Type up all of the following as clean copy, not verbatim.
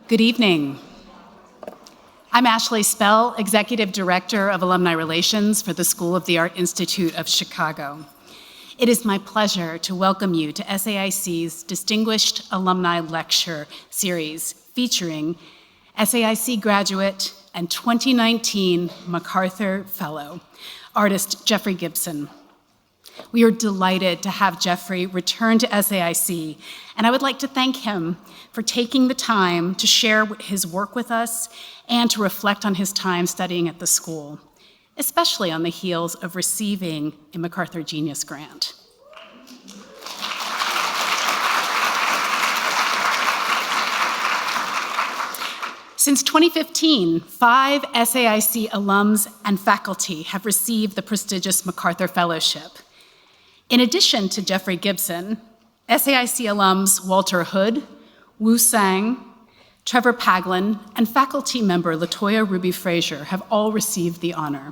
Good evening. I'm Ashley Spell, Executive Director of Alumni Relations for the School of the Art Institute of Chicago. It is my pleasure to welcome you to SAIC's Distinguished Alumni Lecture Series featuring SAIC graduate and 2019 MacArthur Fellow, artist Jeffrey Gibson. We are delighted to have Jeffrey return to SAIC, and I would like to thank him for taking the time to share his work with us and to reflect on his time studying at the school, especially on the heels of receiving a MacArthur Genius Grant. Since 2015, 5 SAIC alums and faculty have received the prestigious MacArthur Fellowship. In addition to Jeffrey Gibson, SAIC alums Walter Hood, Wu Sang, Trevor Paglin, and faculty member LaToya Ruby Frazier have all received the honor.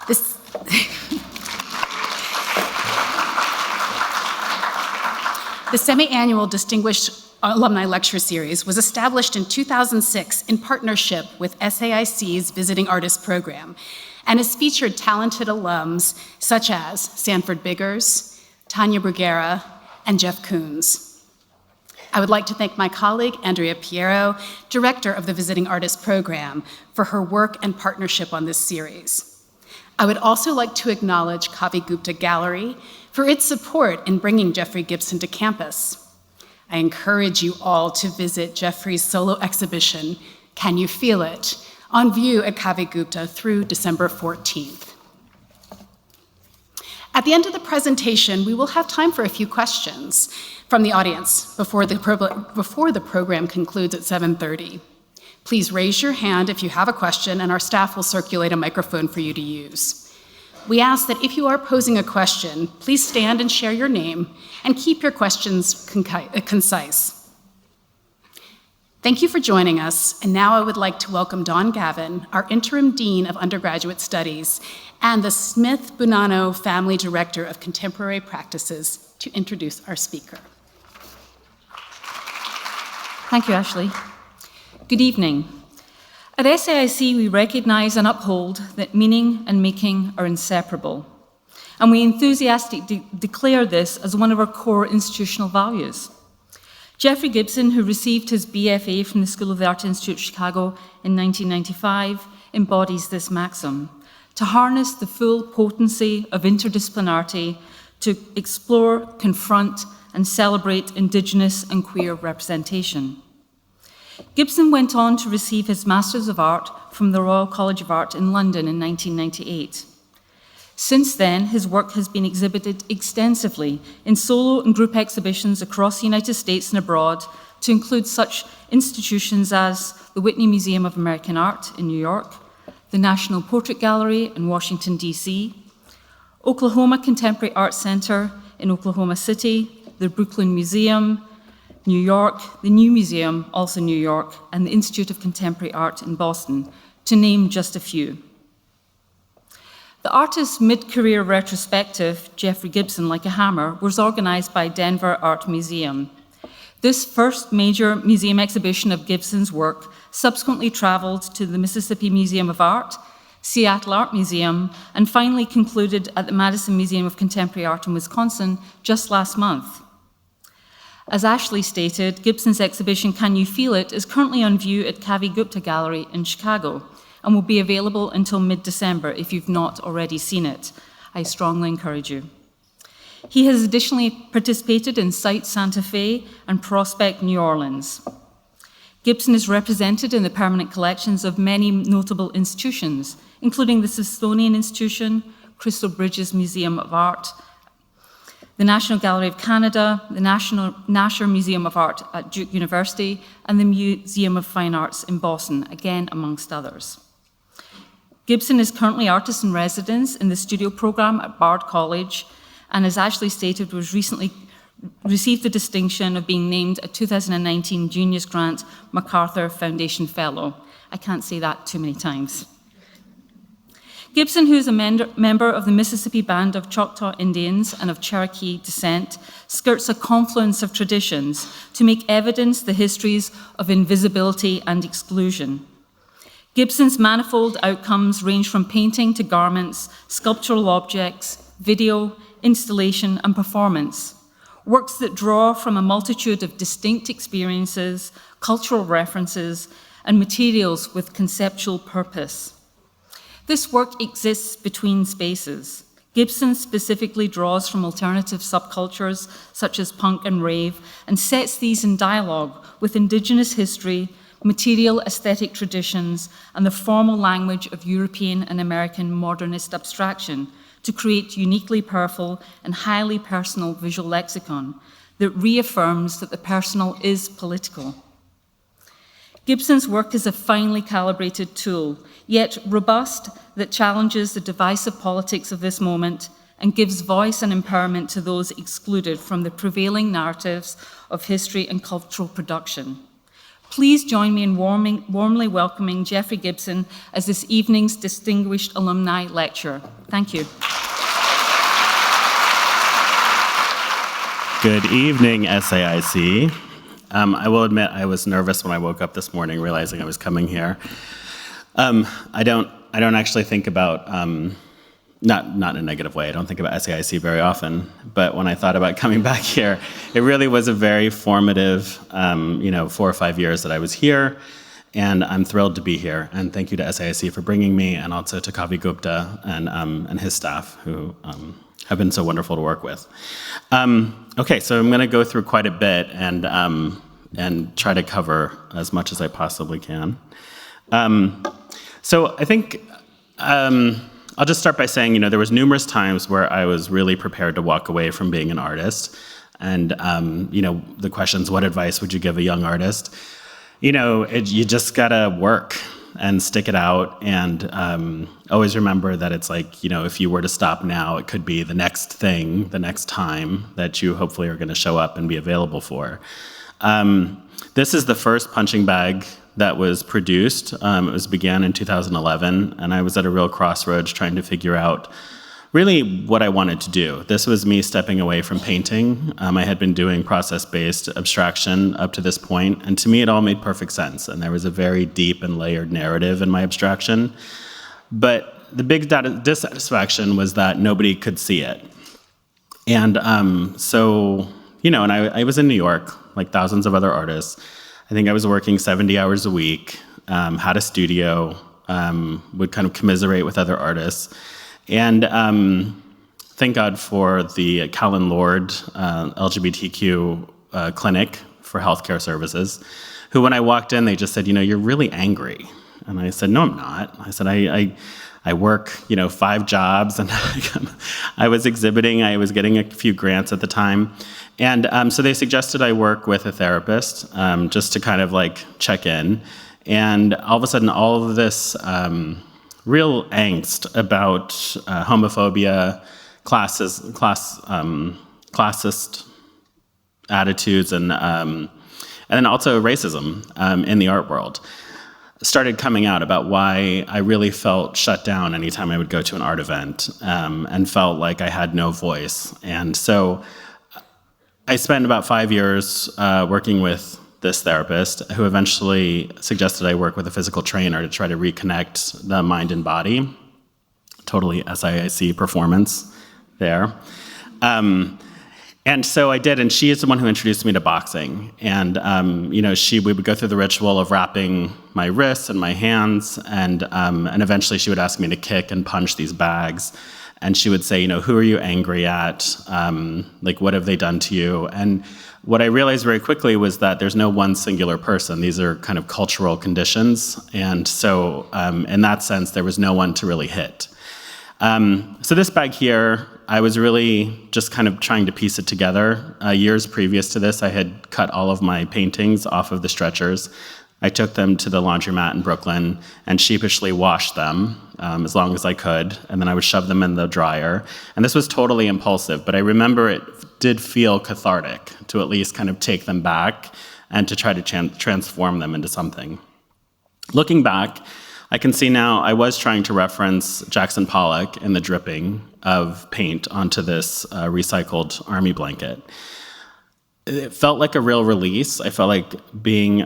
The semi-annual Distinguished Alumni Lecture Series was established in 2006 in partnership with SAIC's Visiting Artist Program and has featured talented alums such as Sanford Biggers, Tanya Bruguera, and Jeff Koons. I would like to thank my colleague, Andrea Piero, Director of the Visiting Artist Program, for her work and partnership on this series. I would also like to acknowledge Kavi Gupta Gallery for its support in bringing Jeffrey Gibson to campus. I encourage you all to visit Jeffrey's solo exhibition, Can You Feel It?, on view at Kavi Gupta through December 14th. At the end of the presentation, we will have time for a few questions from the audience before the program concludes at 7:30. Please raise your hand if you have a question, and our staff will circulate a microphone for you to use. We ask that if you are posing a question, please stand and share your name and keep your questions concise. Thank you for joining us, and now I would like to welcome Dawn Gavin, our Interim Dean of Undergraduate Studies, and the Smith Bonanno Family Director of Contemporary Practices, to introduce our speaker. Thank you, Ashley. Good evening. At SAIC, we recognize and uphold that meaning and making are inseparable, and we enthusiastically declare this as one of our core institutional values. Jeffrey Gibson, who received his BFA from the School of the Art Institute of Chicago in 1995, embodies this maxim: to harness the full potency of interdisciplinarity, to explore, confront, and celebrate Indigenous and queer representation. Gibson went on to receive his Masters of Art from the Royal College of Art in London in 1998. Since then, his work has been exhibited extensively in solo and group exhibitions across the United States and abroad, to include such institutions as the Whitney Museum of American Art in New York, the National Portrait Gallery in Washington, D.C., Oklahoma Contemporary Art Center in Oklahoma City, the Brooklyn Museum, New York, the New Museum, also New York, and the Institute of Contemporary Art in Boston, to name just a few. The artist's mid-career retrospective, Jeffrey Gibson Like a Hammer, was organized by Denver Art Museum. This first major museum exhibition of Gibson's work subsequently traveled to the Mississippi Museum of Art, Seattle Art Museum, and finally concluded at the Madison Museum of Contemporary Art in Wisconsin just last month. As Ashley stated, Gibson's exhibition, Can You Feel It?, is currently on view at Kavi Gupta Gallery in Chicago and will be available until mid-December if you've not already seen it. I strongly encourage you. He has additionally participated in Site Santa Fe and Prospect New Orleans. Gibson is represented in the permanent collections of many notable institutions, including the Smithsonian Institution, Crystal Bridges Museum of Art, the National Gallery of Canada, the Nasher Museum of Art at Duke University, and the Museum of Fine Arts in Boston, again amongst others. Gibson is currently artist in residence in the studio program at Bard College, and as Ashley stated, was recently received the distinction of being named a 2019 Genius Grant MacArthur Foundation Fellow. I can't say that too many times. Gibson, who is a member of the Mississippi Band of Choctaw Indians and of Cherokee descent, skirts a confluence of traditions to make evidence the histories of invisibility and exclusion. Gibson's manifold outcomes range from painting to garments, sculptural objects, video, installation, and performance, works that draw from a multitude of distinct experiences, cultural references, and materials with conceptual purpose. This work exists between spaces. Gibson specifically draws from alternative subcultures such as punk and rave and sets these in dialogue with Indigenous history, material aesthetic traditions, and the formal language of European and American modernist abstraction to create uniquely powerful and highly personal visual lexicon that reaffirms that the personal is political. Gibson's work is a finely calibrated tool, yet robust, that challenges the divisive politics of this moment and gives voice and empowerment to those excluded from the prevailing narratives of history and cultural production. Please join me in warmly welcoming Jeffrey Gibson as this evening's distinguished alumni lecturer. Thank you. Good evening, SAIC. I will admit I was nervous when I woke up this morning, realizing I was coming here. I don't actually think about, not in a negative way, I don't think about SAIC very often, but when I thought about coming back here, it really was a very formative, 4 or 5 years that I was here, and I'm thrilled to be here. And thank you to SAIC for bringing me, and also to Kavi Gupta and his staff, who have been so wonderful to work with. Okay, so I'm going to go through quite a bit and try to cover as much as I possibly can. So I think I'll just start by saying, there was numerous times where I was really prepared to walk away from being an artist. And, the questions, what advice would you give a young artist? You just gotta work and stick it out, and always remember that it's like, if you were to stop now, it could be the next thing, the next time that you hopefully are gonna show up and be available for. This is the first punching bag that was produced. It began in 2011, and I was at a real crossroads trying to figure out really what I wanted to do. This was me stepping away from painting. I had been doing process-based abstraction up to this point, and to me it all made perfect sense, and there was a very deep and layered narrative in my abstraction. But the big dissatisfaction was that nobody could see it. And and I was in New York, like thousands of other artists. I think I was working 70 hours a week, had a studio, would kind of commiserate with other artists. And thank God for the Callan Lord LGBTQ clinic for healthcare services, who when I walked in, they just said, you're really angry. And I said, no, I'm not. I said, I work, 5 jobs, and I was exhibiting. I was getting a few grants at the time. And so they suggested I work with a therapist just to kind of like check in. And all of a sudden, all of this real angst about homophobia, classist attitudes, and then also racism in the art world started coming out about why I really felt shut down anytime I would go to an art event, and felt like I had no voice. And so I spent about 5 years working with this therapist, who eventually suggested I work with a physical trainer to try to reconnect the mind and body. Totally SAIC performance there. And so I did, and she is the one who introduced me to boxing. And we would go through the ritual of wrapping my wrists and my hands, and eventually she would ask me to kick and punch these bags. And she would say, who are you angry at? What have they done to you? And what I realized very quickly was that there's no one singular person. These are kind of cultural conditions. And so in that sense, there was no one to really hit. So this bag here, I was really just kind of trying to piece it together. Years previous to this, I had cut all of my paintings off of the stretchers. I took them to the laundromat in Brooklyn and sheepishly washed them as long as I could, and then I would shove them in the dryer. And this was totally impulsive, but I remember it did feel cathartic to at least kind of take them back and to try to transform them into something. Looking back, I can see now I was trying to reference Jackson Pollock in the dripping of paint onto this recycled army blanket. It felt like a real release. I felt like being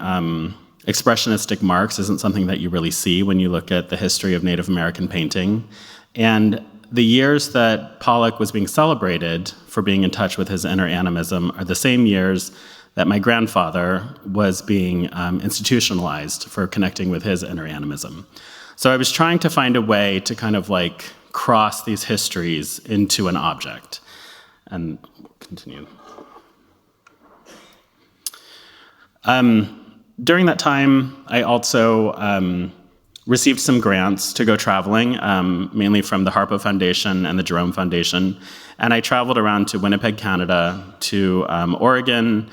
expressionistic marks isn't something that you really see when you look at the history of Native American painting. And the years that Pollock was being celebrated for being in touch with his inner animism are the same years that my grandfather was being institutionalized for connecting with his inner animism. So I was trying to find a way to kind of like cross these histories into an object. And we'll continue. During that time, I also received some grants to go traveling, mainly from the Harpo Foundation and the Jerome Foundation. And I traveled around to Winnipeg, Canada, to Oregon,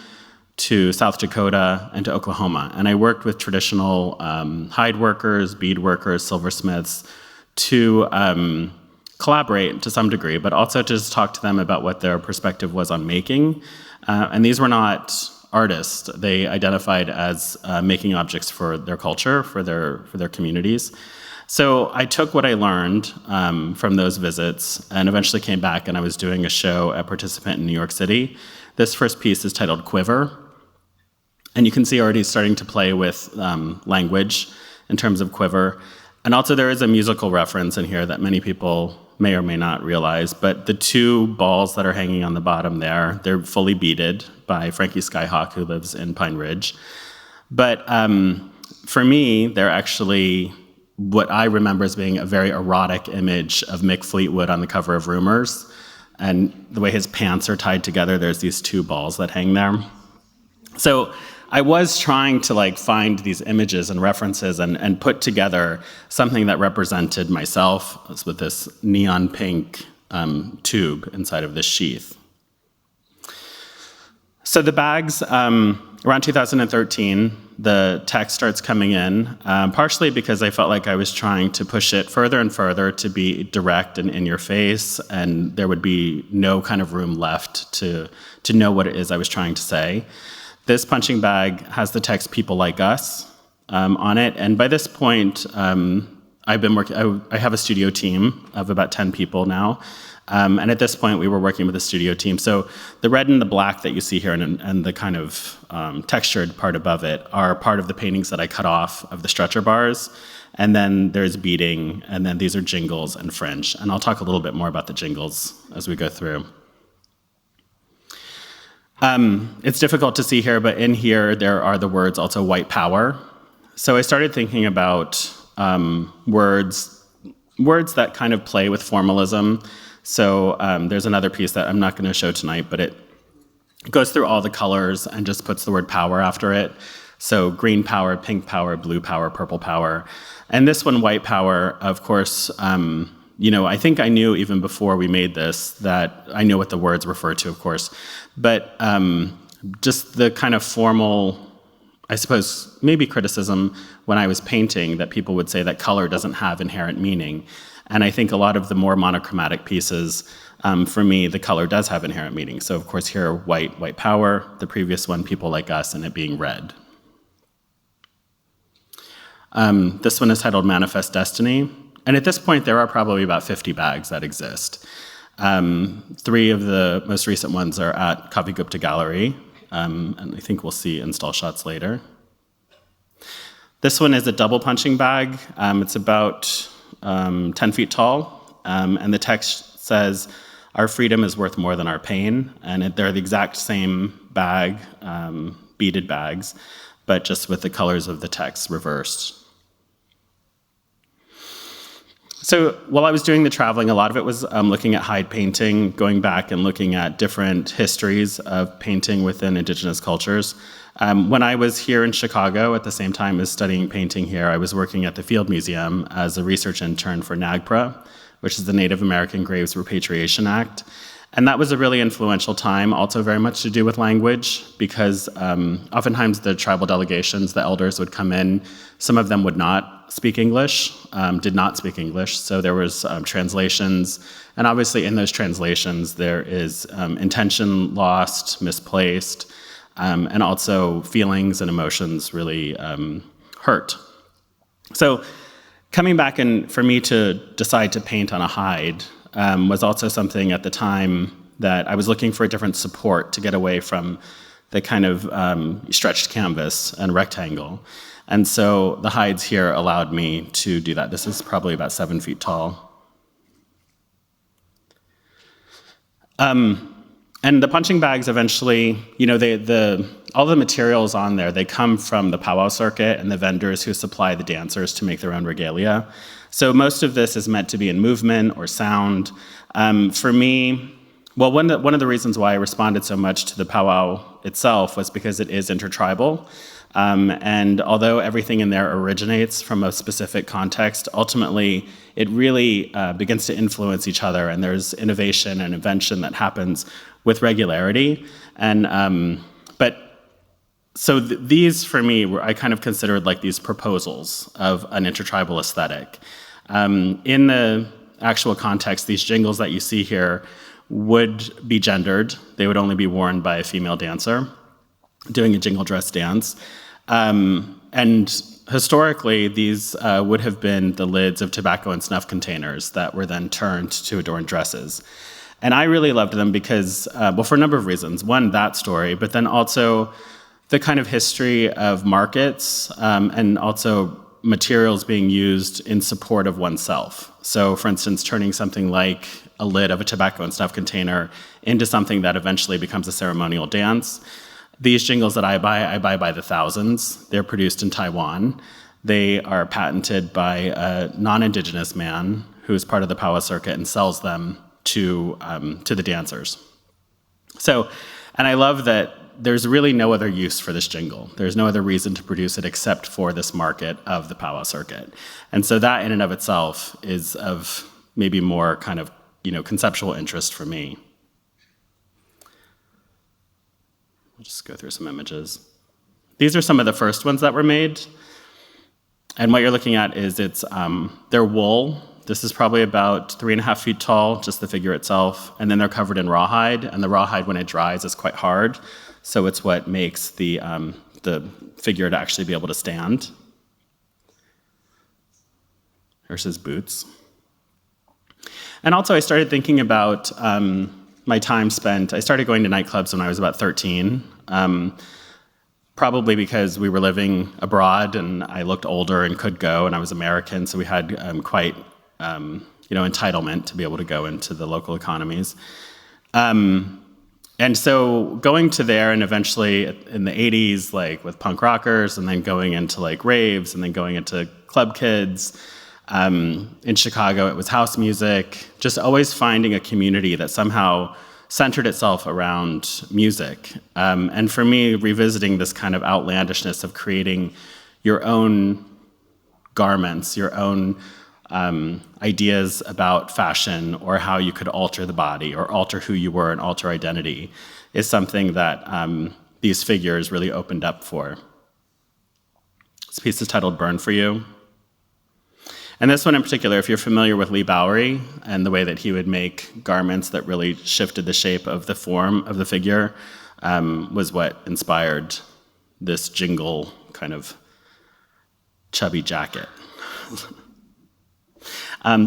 to South Dakota, and to Oklahoma. And I worked with traditional hide workers, bead workers, silversmiths to collaborate to some degree, but also to just talk to them about what their perspective was on making. And these were not artists. They identified as making objects for their culture, for their communities. So I took what I learned from those visits and eventually came back, and I was doing a show at Participant in New York City. This first piece is titled Quiver. And you can see already starting to play with language in terms of quiver. And also there is a musical reference in here that many people may or may not realize, but the two balls that are hanging on the bottom there, they're fully beaded by Frankie Skyhawk, who lives in Pine Ridge. But for me, they're actually what I remember as being a very erotic image of Mick Fleetwood on the cover of Rumors. And the way his pants are tied together, there's these two balls that hang there. So I was trying to like find these images and references and put together something that represented myself with this neon pink tube inside of this sheath. So the bags, around 2013, the text starts coming in, partially because I felt like I was trying to push it further and further to be direct and in your face, and there would be no kind of room left to know what it is I was trying to say. This punching bag has the text "People Like Us" on it, and by this point, I've been working. I have a studio team of about 10 people now, and at this point, we were working with a studio team. So the red and the black that you see here, and the kind of textured part above it, are part of the paintings that I cut off of the stretcher bars. And then there's beading, and then these are jingles and fringe. And I'll talk a little bit more about the jingles as we go through. It's difficult to see here, but in here there are the words also white power. So I started thinking about words that kind of play with formalism. So there's another piece that I'm not going to show tonight, but it goes through all the colors and just puts the word power after it. So green power, pink power, blue power, purple power. And this one, white power, of course, I think I knew even before we made this that I knew what the words refer to, of course. But just the kind of formal, I suppose, maybe criticism when I was painting, that people would say that color doesn't have inherent meaning. And I think a lot of the more monochromatic pieces, for me, the color does have inherent meaning. So, of course, here, white power, the previous one, People Like Us, and it being red. This one is titled Manifest Destiny. And at this point, there are probably about 50 bags that exist. 3 of the most recent ones are at Kavi Gupta Gallery, and I think we'll see install shots later. This one is a double punching bag. It's about 10 feet tall, and the text says, "Our freedom is worth more than our pain," and they're the exact same bag, beaded bags, but just with the colors of the text reversed. So while I was doing the traveling, a lot of it was looking at hide painting, going back and looking at different histories of painting within Indigenous cultures. When I was here in Chicago at the same time as studying painting here, I was working at the Field Museum as a research intern for NAGPRA, which is the Native American Graves Repatriation Act. And that was a really influential time, also very much to do with language, because oftentimes the tribal delegations, the elders would come in, some of them would not speak English, did not speak English, so there was translations, and obviously in those translations there is intention lost, misplaced, and also feelings and emotions really hurt. So Coming back and for me to decide to paint on a hide was also something at the time that I was looking for a different support to get away from the kind of stretched canvas and rectangle. And so the hides here allowed me to do that. This is probably about 7 feet tall. And the punching bags eventually, all the materials on there, they come from the powwow circuit and the vendors who supply the dancers to make their own regalia. So most of this is meant to be in movement or sound. For me, well, one of the reasons why I responded so much to the powwow itself was because it is intertribal. And although everything in there originates from a specific context, ultimately it really begins to influence each other, and there's innovation and invention that happens with regularity. And so these, for me, I kind of considered like these proposals of an intertribal aesthetic. In the actual context, these jingles that you see here would be gendered. They would only be worn by a female dancer doing a jingle dress dance. And historically, these would have been the lids of tobacco and snuff containers that were then turned to adorn dresses. And I really loved them because, for a number of reasons. One, that story, but then also the kind of history of markets and also materials being used in support of oneself. So, for instance, turning something like a lid of a tobacco and snuff container into something that eventually becomes a ceremonial dance. These jingles that I buy by the thousands. They're produced in Taiwan. They are patented by a non-Indigenous man who is part of the powwow circuit and sells them to the dancers. So, and I love that there's really no other use for this jingle. There's no other reason to produce it except for this market of the powwow circuit. And so that in and of itself is of maybe more kind of, conceptual interest for me. I'll just go through some images. These are some of the first ones that were made. And what you're looking at is they're wool. This is probably about 3.5 feet tall, just the figure itself. And then they're covered in rawhide. And the rawhide, when it dries, is quite hard. So it's what makes the figure to actually be able to stand. Here's his boots. And also I started thinking about my time spent. I started going to nightclubs when I was about 13, probably because we were living abroad and I looked older and could go, and I was American, so we had quite entitlement to be able to go into the local economies. And so going to there, and eventually in the 80s, like with punk rockers, and then going into like raves, and then going into club kids. In Chicago, it was house music, just always finding a community that somehow centered itself around music. And for me, revisiting this kind of outlandishness of creating your own garments, your own ideas about fashion, or how you could alter the body, or alter who you were and alter identity, is something that these figures really opened up for. This piece is titled Burn For You. And this one in particular, if you're familiar with Lee Bowery and the way that he would make garments that really shifted the shape of the form of the figure, was what inspired this jingle kind of chubby jacket.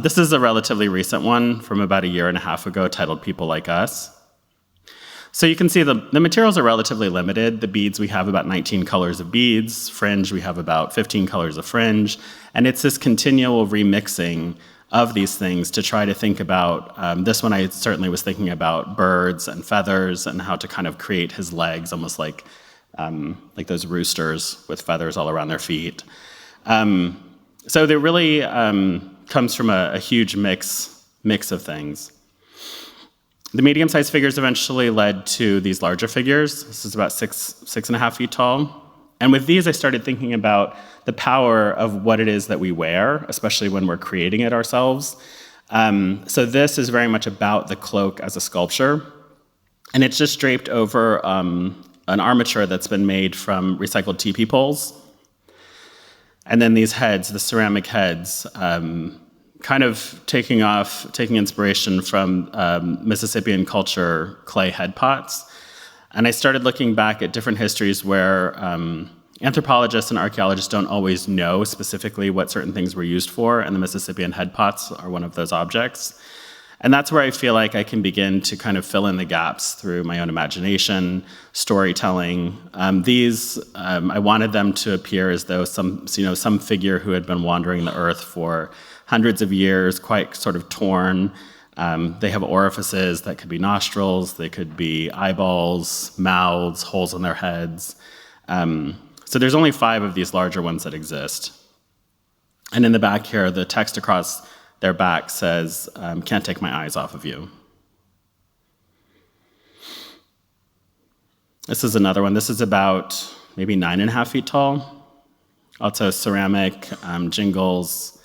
This is a relatively recent one from about 1.5 years ago titled People Like Us. So you can see the materials are relatively limited. The beads, we have about 19 colors of beads. Fringe, we have about 15 colors of fringe. And it's this continual remixing of these things to try to think about, this one I certainly was thinking about birds and feathers and how to kind of create his legs, almost like those roosters with feathers all around their feet. So there really comes from a huge mix of things. The medium-sized figures eventually led to these larger figures. This is about 6.5 feet tall. And with these, I started thinking about the power of what it is that we wear, especially when we're creating it ourselves. So this is very much about the cloak as a sculpture. And it's just draped over an armature that's been made from recycled teepee poles. And then these heads, the ceramic heads, kind of taking inspiration from Mississippian culture clay head pots. And I started looking back at different histories where Anthropologists and archaeologists don't always know specifically what certain things were used for, and the Mississippian head pots are one of those objects. And that's where I feel like I can begin to kind of fill in the gaps through my own imagination, storytelling. I wanted them to appear as though some figure who had been wandering the earth for hundreds of years, quite sort of torn. They have orifices that could be nostrils, they could be eyeballs, mouths, holes in their heads. So there's only 5 of these larger ones that exist. And in the back here, the text across their back says, "Can't take my eyes off of you." This is another one. This is about maybe 9.5 feet tall. Also ceramic, jingles,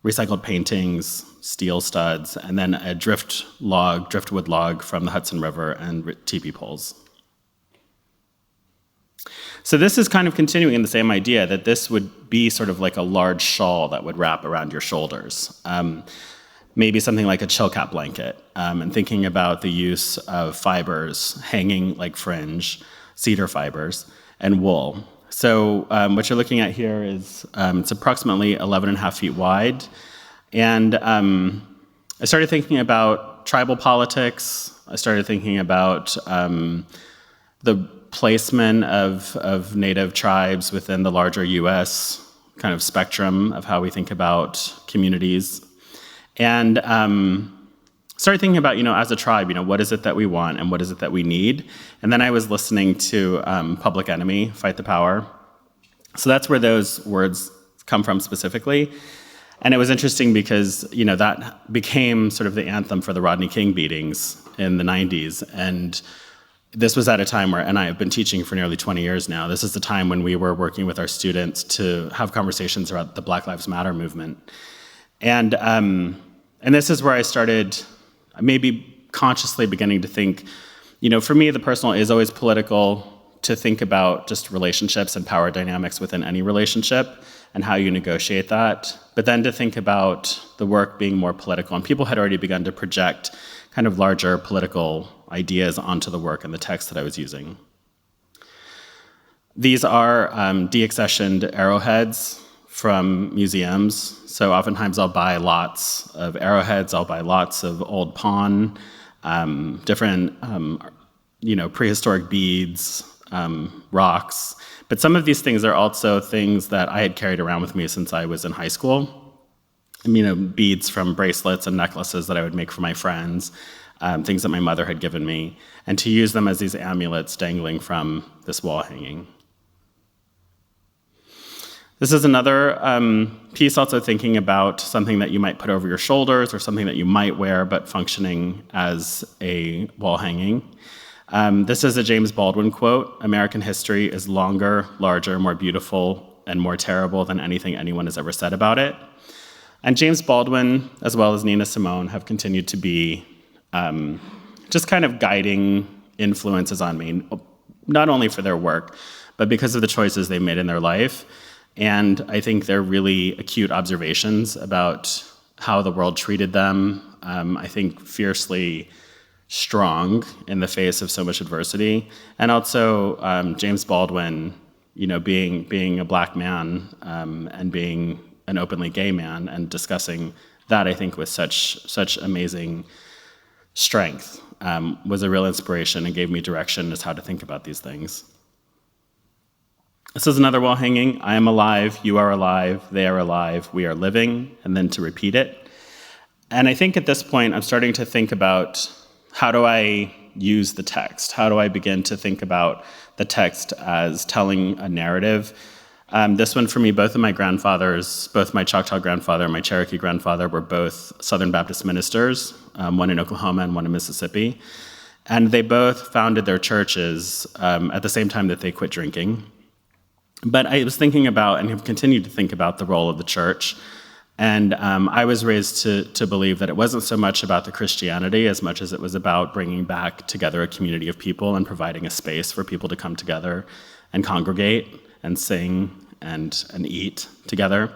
recycled paintings, steel studs, and then a driftwood log from the Hudson River and teepee poles. So this is kind of continuing in the same idea that this would be sort of like a large shawl that would wrap around your shoulders. Maybe something like a chill cap blanket, and thinking about the use of fibers hanging like fringe, cedar fibers, and wool. So what you're looking at here is, it's approximately 11.5 feet wide. And I started thinking about tribal politics. I started thinking about the placement of native tribes within the larger US kind of spectrum of how we think about communities. And started thinking about, as a tribe, what is it that we want and what is it that we need? And then I was listening to Public Enemy, Fight the Power. So that's where those words come from specifically. And it was interesting because, that became sort of the anthem for the Rodney King beatings in the 90s. And this was at a time where, and I have been teaching for nearly 20 years now, this is the time when we were working with our students to have conversations about the Black Lives Matter movement. And this is where I started maybe consciously beginning to think, for me, the personal is always political, to think about just relationships and power dynamics within any relationship and how you negotiate that, but then to think about the work being more political. And people had already begun to project kind of larger political ideas onto the work and the text that I was using. These are deaccessioned arrowheads from museums. So oftentimes I'll buy lots of arrowheads, I'll buy lots of old pawn, different prehistoric beads, rocks. But some of these things are also things that I had carried around with me since I was in high school. Beads from bracelets and necklaces that I would make for my friends, things that my mother had given me, and to use them as these amulets dangling from this wall hanging. This is another piece also thinking about something that you might put over your shoulders or something that you might wear but functioning as a wall hanging. This is a James Baldwin quote: "American history is longer, larger, more beautiful, and more terrible than anything anyone has ever said about it." And James Baldwin, as well as Nina Simone, have continued to be just kind of guiding influences on me, not only for their work, but because of the choices they made in their life. And I think they're really acute observations about how the world treated them. I think fiercely strong in the face of so much adversity. And also James Baldwin, being a Black man and being an openly gay man and discussing that, I think, with such amazing strength was a real inspiration and gave me direction as how to think about these things. This is another wall hanging: "I am alive, you are alive, they are alive, we are living," and then to repeat it. And I think at this point, I'm starting to think about, how do I use the text? How do I begin to think about the text as telling a narrative? This one for me, both of my grandfathers, both my Choctaw grandfather and my Cherokee grandfather, were both Southern Baptist ministers, one in Oklahoma and one in Mississippi. And they both founded their churches at the same time that they quit drinking. But I was thinking about, and have continued to think about, the role of the church. And I was raised to believe that it wasn't so much about the Christianity as much as it was about bringing back together a community of people and providing a space for people to come together and congregate and sing and eat together.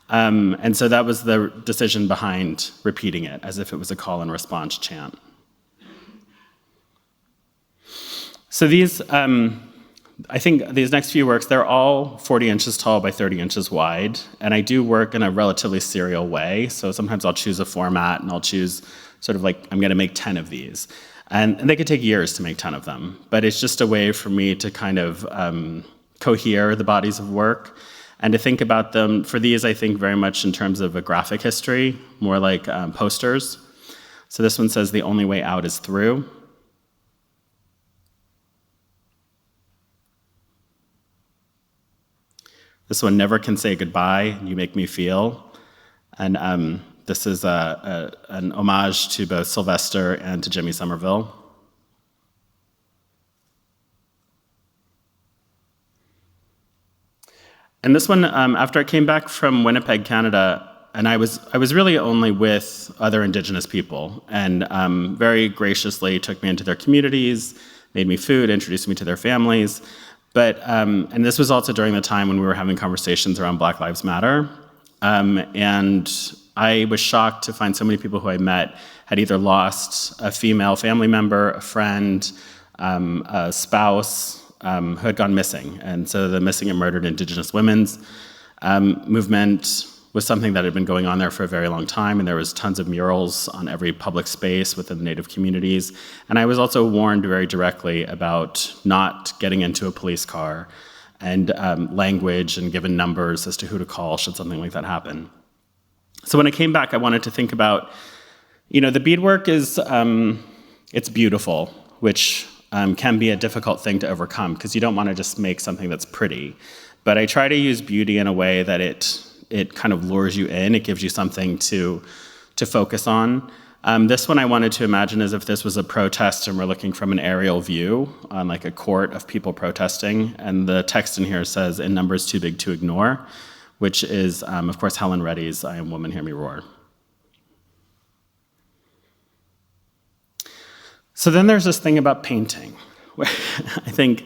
And so that was the decision behind repeating it, as if it was a call and response chant. So these I think these next few works, they're all 40 inches tall by 30 inches wide, and I do work in a relatively serial way, so sometimes I'll choose a format and I'll choose sort of like, I'm gonna make 10 of these. And they could take years to make 10 of them, but it's just a way for me to kind of cohere the bodies of work and to think about them. For these, I think very much in terms of a graphic history, more like posters. So this one says, "The only way out is through." This one, "Never can say goodbye, you make me feel." And this is an homage to both Sylvester and to Jimmy Somerville. And this one, after I came back from Winnipeg, Canada, and I was really only with other Indigenous people, and very graciously took me into their communities, made me food, introduced me to their families. But, and this was also during the time when we were having conversations around Black Lives Matter. And I was shocked to find so many people who I met had either lost a female family member, a friend, a spouse, who had gone missing. And so the Missing and Murdered Indigenous Women's movement was something that had been going on there for a very long time, and there was tons of murals on every public space within the Native communities. And I was also warned very directly about not getting into a police car, and language and given numbers as to who to call should something like that happen. So when I came back, I wanted to think about, the beadwork is, it's beautiful, which can be a difficult thing to overcome because you don't want to just make something that's pretty. But I try to use beauty in a way that it kind of lures you in. It gives you something to focus on. This one I wanted to imagine as if this was a protest and we're looking from an aerial view on like a court of people protesting. And the text in here says, "In numbers too big to ignore," which is, of course, Helen Reddy's "I Am Woman, Hear Me Roar." So then there's this thing about painting, where I think,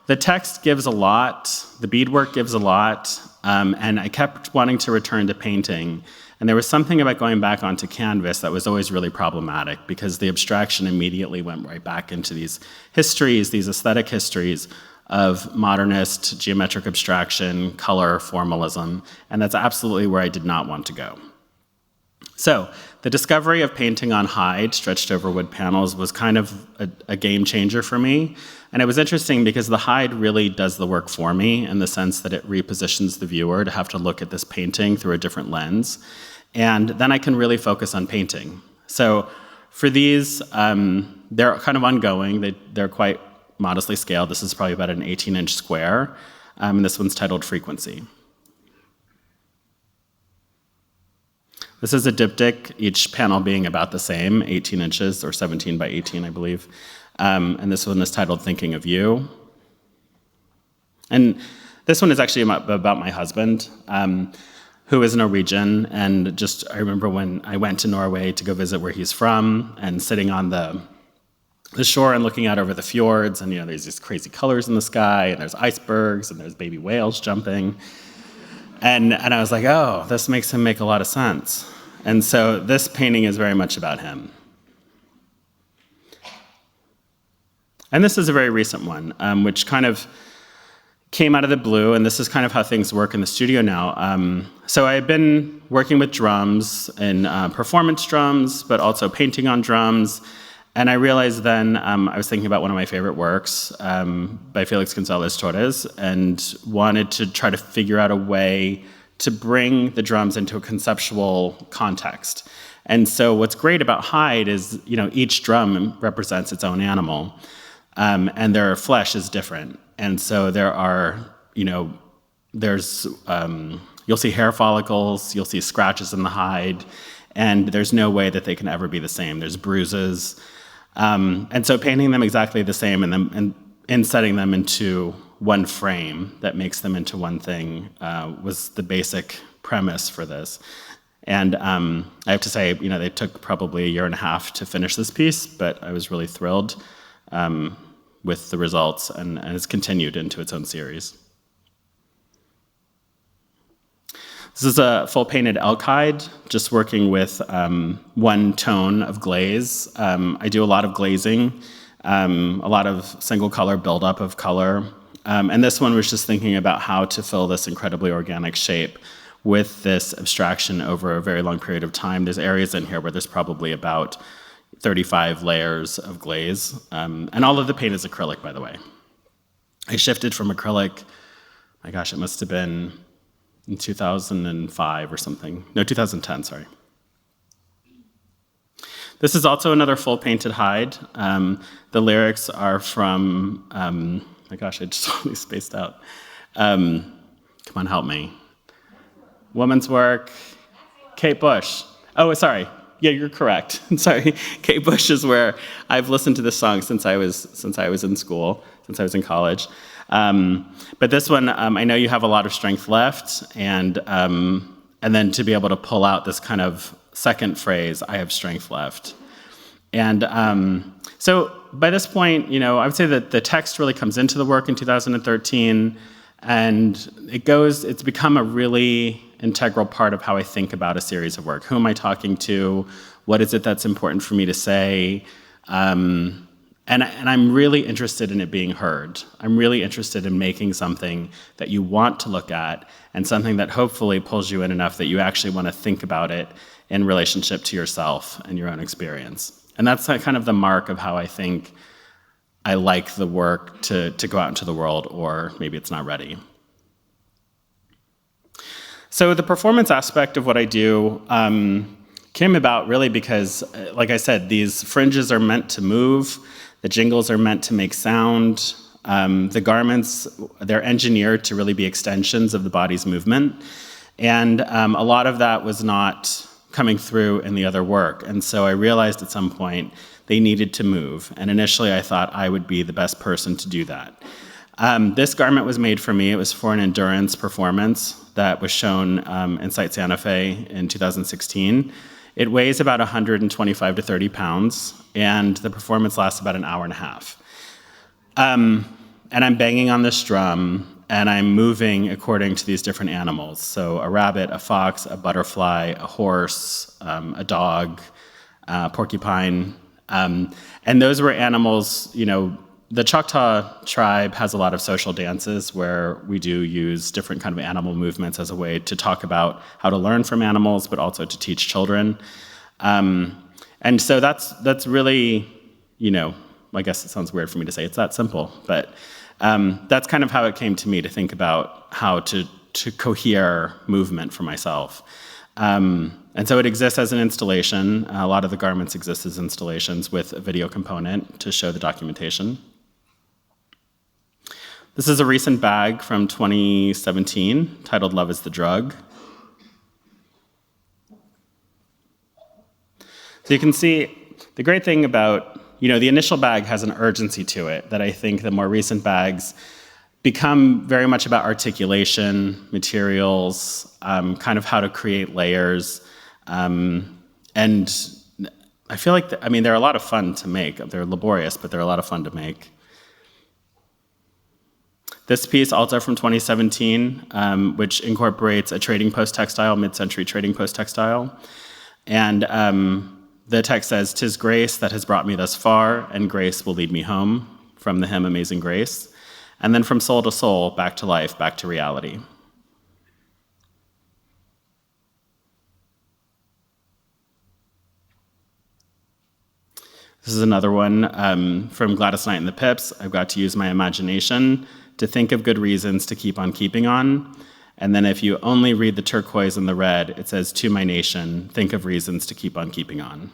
the text gives a lot, the beadwork gives a lot, and I kept wanting to return to painting. And there was something about going back onto canvas that was always really problematic because the abstraction immediately went right back into these histories, these aesthetic histories of modernist geometric abstraction, color, formalism, and that's absolutely where I did not want to go. So the discovery of painting on hide stretched over wood panels was kind of a game changer for me. And it was interesting because the hide really does the work for me in the sense that it repositions the viewer to have to look at this painting through a different lens. And then I can really focus on painting. So for these, they're kind of ongoing. They're quite modestly scaled. This is probably about an 18-inch square. And this one's titled Frequency. This is a diptych, each panel being about the same, 18 inches or 17 by 18, I believe. And this one is titled Thinking of You. And this one is actually about my husband, who is Norwegian. And I remember when I went to Norway to go visit where he's from and sitting on the shore and looking out over the fjords, and there's these crazy colors in the sky, and there's icebergs, and there's baby whales jumping. And I was like, oh, this makes him make a lot of sense. And so this painting is very much about him. And this is a very recent one, which kind of came out of the blue, and this is kind of how things work in the studio now. So I've been working with drums and performance drums, but also painting on drums. And I realized then I was thinking about one of my favorite works by Felix Gonzalez Torres and wanted to try to figure out a way to bring the drums into a conceptual context. And so what's great about hide is, each drum represents its own animal, and their flesh is different. And so there are, there's, you'll see hair follicles, you'll see scratches in the hide, and there's no way that they can ever be the same. There's bruises. And so painting them exactly the same and setting them into one frame that makes them into one thing was the basic premise for this. And I have to say, they took probably 1.5 years to finish this piece, but I was really thrilled with the results, and it's continued into its own series. This is a full painted elk hide, just working with one tone of glaze. I do a lot of glazing a lot of single color buildup of color. And this one was just thinking about how to fill this incredibly organic shape with this abstraction over a very long period of time. There's areas in here where there's probably about 35 layers of glaze. And all of the paint is acrylic, by the way. I shifted from acrylic, my gosh, it must have been in 2005 or something. No, 2010, sorry. This is also another full painted hide. The lyrics are from, my gosh, I just totally spaced out. Come on, help me. Woman's Work, Kate Bush. Oh, sorry. Yeah, you're correct. Sorry, Kate Bush is where I've listened to this song since I was in school, since I was in college. But this one, I know you have a lot of strength left, and then to be able to pull out this kind of second phrase, I have strength left. And so by this point, I would say that the text really comes into the work in 2013, and it's become a really integral part of how I think about a series of work. Who am I talking to? What is it that's important for me to say? And I'm really interested in it being heard. I'm really interested in making something that you want to look at and something that hopefully pulls you in enough that you actually want to think about it in relationship to yourself and your own experience. And that's kind of the mark of how I think I like the work to go out into the world, or maybe it's not ready. So the performance aspect of what I do came about really because, like I said, these fringes are meant to move. The jingles are meant to make sound. The garments, they're engineered to really be extensions of the body's movement. And a lot of that was not coming through in the other work. And so I realized at some point they needed to move. And initially I thought I would be the best person to do that. This garment was made for me. It was for an endurance performance that was shown in SAIC Santa Fe in 2016. It weighs about 125 to 30 pounds, and the performance lasts about an hour and a half. And I'm banging on this drum, and I'm moving according to these different animals. So a rabbit, a fox, a butterfly, a horse, a dog, porcupine. And those were animals, the Choctaw tribe has a lot of social dances where we do use different kind of animal movements as a way to talk about how to learn from animals, but also to teach children. And so that's really, I guess it sounds weird for me to say it's that simple, but that's kind of how it came to me to think about how to cohere movement for myself. And so it exists as an installation. A lot of the garments exist as installations with a video component to show the documentation. This is a recent bag from 2017 titled Love is the Drug. So you can see the great thing about, the initial bag has an urgency to it that I think the more recent bags become very much about articulation, materials, kind of how to create layers. And I feel like, they're a lot of fun to make. They're laborious, but they're a lot of fun to make. This piece, also from 2017, which incorporates a trading post textile, mid-century trading post textile. And the text says, "'Tis grace that has brought me thus far, and grace will lead me home," from the hymn Amazing Grace. And then from soul to soul, back to life, back to reality. This is another one from Gladys Knight and the Pips. I've got to use my imagination to think of good reasons to keep on keeping on. And then if you only read the turquoise and the red, it says, "To my nation, think of reasons to keep on keeping on."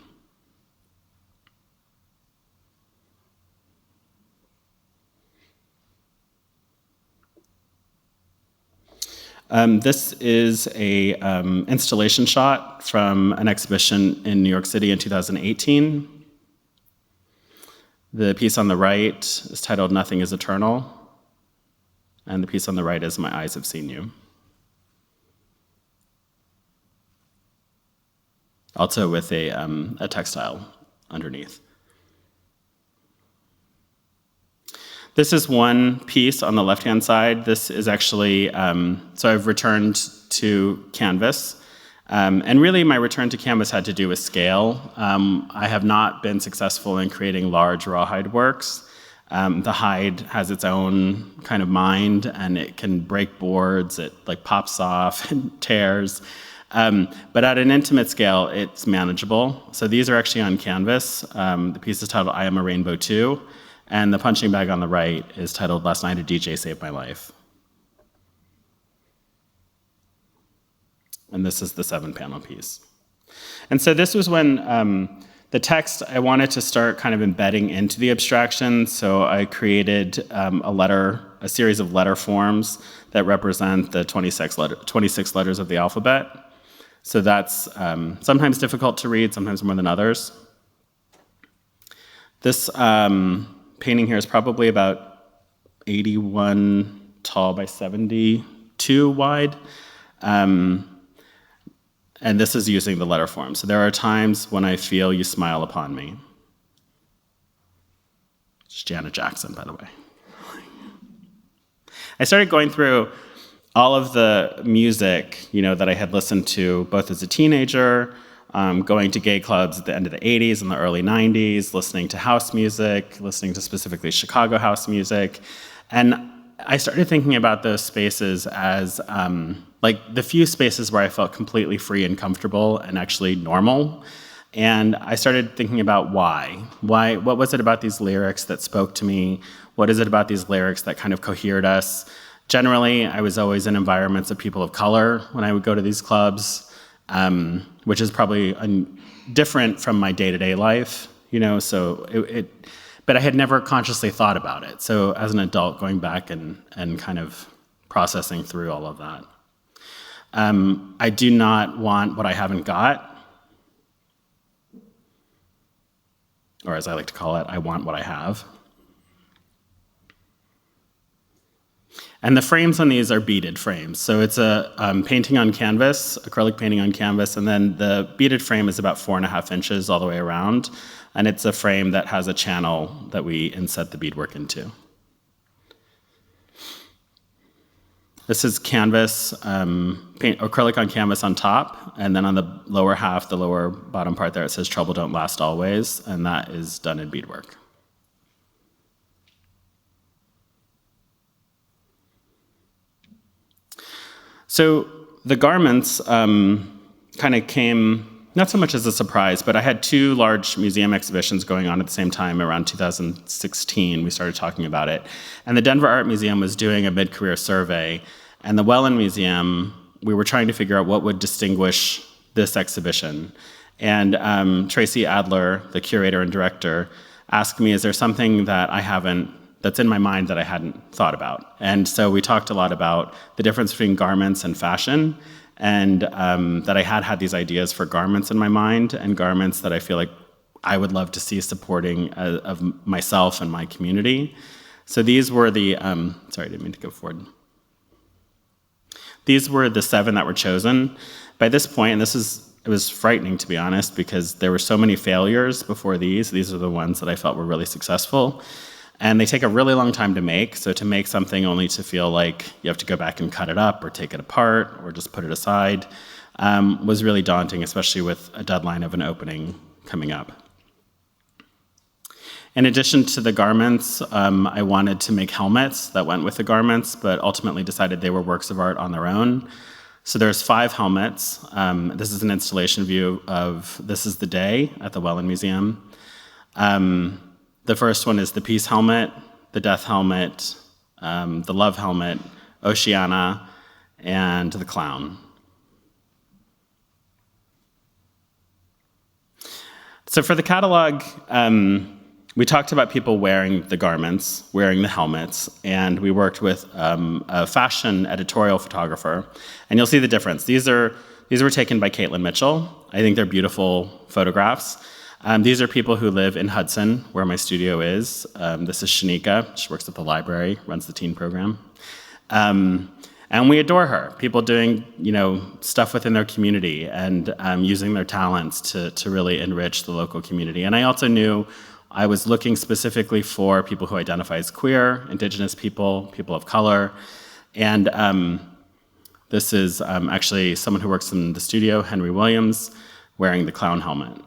This is a installation shot from an exhibition in New York City in 2018. The piece on the right is titled "Nothing is Eternal," and the piece on the right is "My Eyes Have Seen You." Also with a textile underneath. This is one piece on the left-hand side. This is actually, so I've returned to canvas. And really, my return to canvas had to do with scale. I have not been successful in creating large rawhide works. The hide has its own kind of mind, and it can break boards. It like pops off and tears. But at an intimate scale, it's manageable. So these are actually on canvas. The piece is titled "I Am a Rainbow Too," and the punching bag on the right is titled "Last Night a DJ Saved My Life." And this is the 7-panel piece. And so this was when the text, I wanted to start kind of embedding into the abstraction. So I created a series of letter forms that represent the 26 letters of the alphabet. So that's sometimes difficult to read, sometimes more than others. This painting here is probably about 81 tall by 72 wide. And this is using the letter form. So there are times when I feel you smile upon me. It's Janet Jackson, by the way. I started going through all of the music, that I had listened to both as a teenager, going to gay clubs at the end of the 80s and the early 90s, listening to house music, listening to specifically Chicago house music. And I started thinking about those spaces as like the few spaces where I felt completely free and comfortable and actually normal. And I started thinking about why. What was it about these lyrics that spoke to me? What is it about these lyrics that kind of cohered us? Generally, I was always in environments of people of color when I would go to these clubs, which is probably different from my day-to-day life, so but I had never consciously thought about it. So as an adult, going back and kind of processing through all of that. I do not want what I haven't got, or as I like to call it, I want what I have. And the frames on these are beaded frames. So it's a painting on canvas, acrylic painting on canvas, and then the beaded frame is about 4.5 inches all the way around. And it's a frame that has a channel that we inset the beadwork into. This is canvas, acrylic on canvas on top, and then on the lower half, the lower bottom part there, it says "Trouble Don't Last Always," and that is done in beadwork. So the garments kind of came, not so much as a surprise, but I had 2 large museum exhibitions going on at the same time around 2016. We started talking about it. And the Denver Art Museum was doing a mid-career survey. And the Welland Museum, we were trying to figure out what would distinguish this exhibition. And Tracy Adler, the curator and director, asked me, is there something that that's in my mind that I hadn't thought about? And so we talked a lot about the difference between garments and fashion, and that I had these ideas for garments in my mind, and garments that I feel like I would love to see supporting of myself and my community. So these were the, sorry, I didn't mean to go forward. These were the 7 that were chosen. By this point, and it was frightening to be honest, because there were so many failures before these. These are the ones that I felt were really successful. And they take a really long time to make, so to make something only to feel like you have to go back and cut it up or take it apart or just put it aside was really daunting, especially with a deadline of an opening coming up. In addition to the garments, I wanted to make helmets that went with the garments, but ultimately decided they were works of art on their own. So there's 5 helmets. This is an installation view of This Is the Day at the Welland Museum. The first one is the peace helmet, the death helmet, the love helmet, Oceana, and the clown. So for the catalog, we talked about people wearing the garments, wearing the helmets, and we worked with a fashion editorial photographer. And you'll see the difference. These were taken by Caitlin Mitchell. I think they're beautiful photographs. These are people who live in Hudson, where my studio is. This is Shanika. She works at the library, runs the teen program. And we adore her. People doing, stuff within their community and using their talents to really enrich the local community. And I also knew I was looking specifically for people who identify as queer, Indigenous people, people of color. And This is actually someone who works in the studio, Henry Williams, wearing the clown helmet.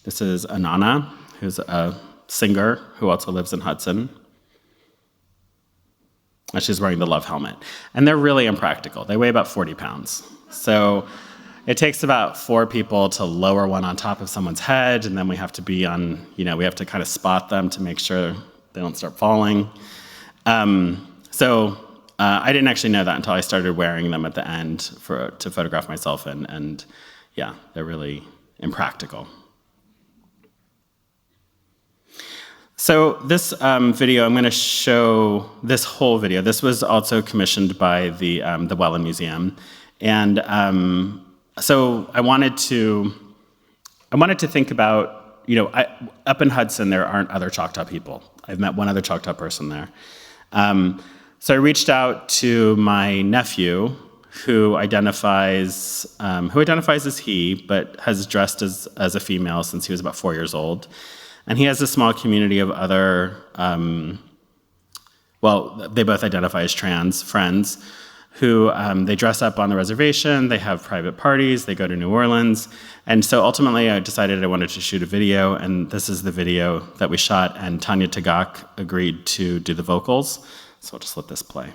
This is Anana, who's a singer who also lives in Hudson. And she's wearing the love helmet. And they're really impractical. They weigh about 40 pounds. So it takes about 4 people to lower one on top of someone's head, and then we have to be on, we have to kind of spot them to make sure they don't start falling. I didn't actually know that until I started wearing them at the end to photograph myself, and yeah, they're really impractical. So this video, I'm going to show this whole video. This was also commissioned by the Welland Museum, and so I wanted to think about, up in Hudson there aren't other Choctaw people. I've met one other Choctaw person there. So I reached out to my nephew, who identifies as he, but has dressed as a female since he was about 4 years old. And he has a small community of other, they both identify as trans friends, who they dress up on the reservation, they have private parties, they go to New Orleans. And so ultimately I decided I wanted to shoot a video, and this is the video that we shot, and Tanya Tagak agreed to do the vocals. So I'll just let this play.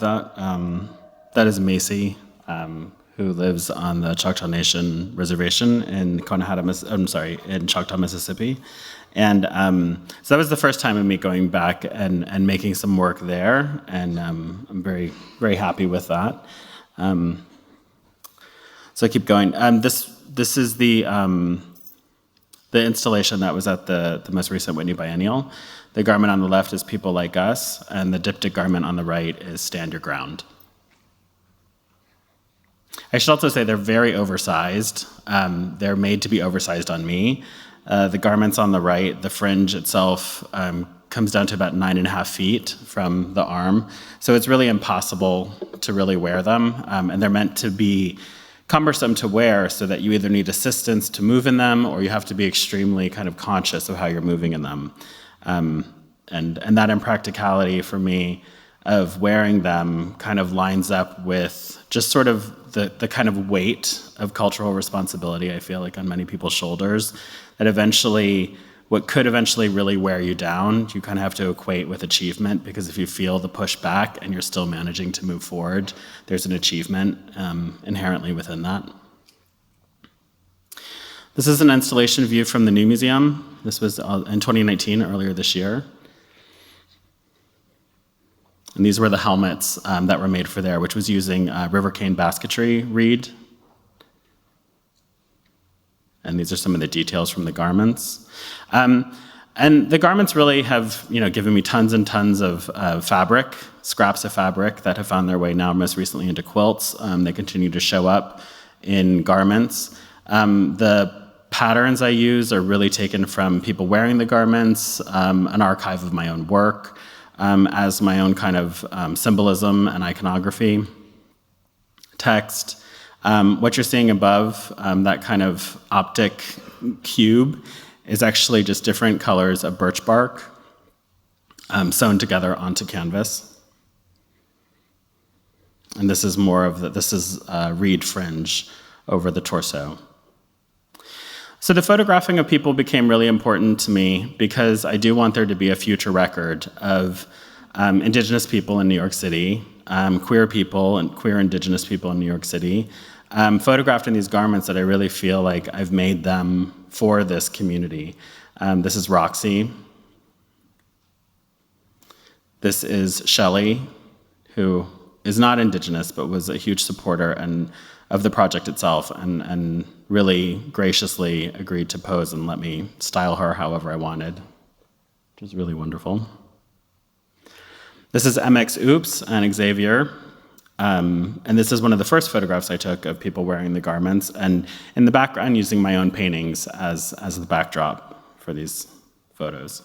with that. That is Macy, who lives on the Choctaw Nation Reservation in in Choctaw, Mississippi. And so that was the first time of me going back and making some work there, and I'm very, very happy with that. So I keep going. This is the installation that was at the most recent Whitney Biennial. The garment on the left is People Like Us, and the diptych garment on the right is Stand Your Ground. I should also say they're very oversized. They're made to be oversized on me. The garments on the right, the fringe itself comes down to about 9.5 feet from the arm. So it's really impossible to really wear them. And they're meant to be cumbersome to wear so that you either need assistance to move in them or you have to be extremely kind of conscious of how you're moving in them. And that impracticality for me of wearing them kind of lines up with just sort of the kind of weight of cultural responsibility, I feel like, on many people's shoulders, that eventually, what could eventually really wear you down, you kind of have to equate with achievement, because if you feel the push back and you're still managing to move forward, there's an achievement inherently within that. This is an installation view from the New Museum. This was in 2019, earlier this year. And these were the helmets that were made for there, which was using river cane basketry reed. And these are some of the details from the garments. And the garments really have, given me tons and tons of fabric, scraps of fabric that have found their way now most recently into quilts. They continue to show up in garments. The patterns I use are really taken from people wearing the garments, an archive of my own work, as my own kind of symbolism and iconography. Text. What you're seeing above, that kind of optic cube, is actually just different colors of birch bark sewn together onto canvas. And this is more of this is reed fringe over the torso. So the photographing of people became really important to me because I do want there to be a future record of Indigenous people in New York City, queer people and queer Indigenous people in New York City, photographed in these garments that I really feel like I've made them for this community. This is Roxy. This is Shelley, who is not Indigenous but was a huge supporter of the project itself and really graciously agreed to pose and let me style her however I wanted, which was really wonderful. This is MX Oops and Xavier. And this is one of the first photographs I took of people wearing the garments, and in the background using my own paintings as the backdrop for these photos.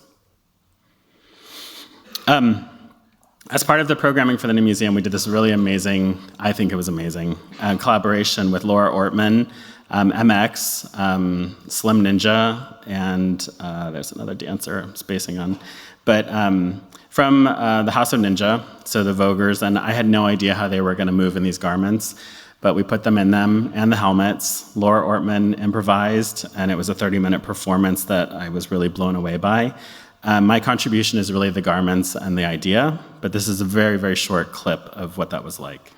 As part of the programming for the New Museum, we did this really amazing, I think it was amazing, collaboration with Laura Ortman, MX, Slim Ninja, and there's another dancer I'm spacing on. But from the House of Ninja, so the Voguers, and I had no idea how they were going to move in these garments, but we put them in them and the helmets. Laura Ortman improvised, and it was a 30-minute performance that I was really blown away by. My contribution is really the garments and the idea, but this is a very, very short clip of what that was like.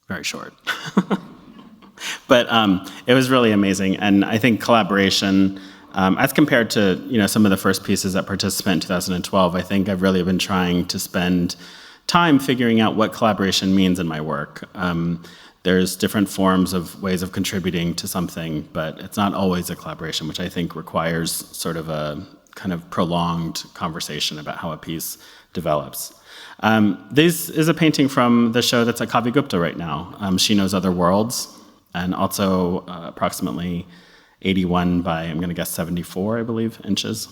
Very short. But it was really amazing, and I think collaboration, as compared to some of the first pieces at Participant in 2012, I think I've really been trying to spend time figuring out what collaboration means in my work. There's different forms of ways of contributing to something, but it's not always a collaboration, which I think requires sort of a kind of prolonged conversation about how a piece develops. This is a painting from the show that's at Kavi Gupta right now, She Knows Other Worlds, and also approximately 81 by, I'm going to guess 74, I believe, inches.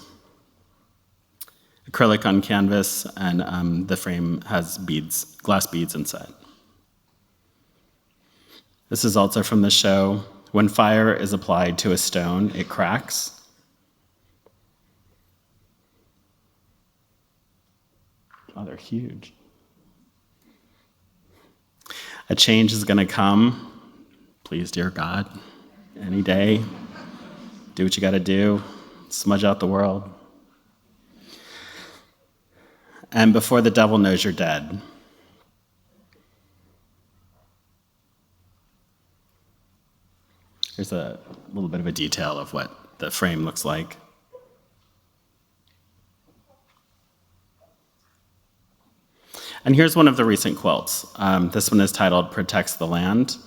Acrylic on canvas, and the frame has beads, glass beads inside. This is also from the show. When fire is applied to a stone, it cracks. Oh, they're huge. A change is going to come. Please, dear God, any day. Do what you got to do. Smudge out the world. And before the devil knows you're dead. Here's a little bit of a detail of what the frame looks like. And here's one of the recent quilts. This one is titled Protects the Land.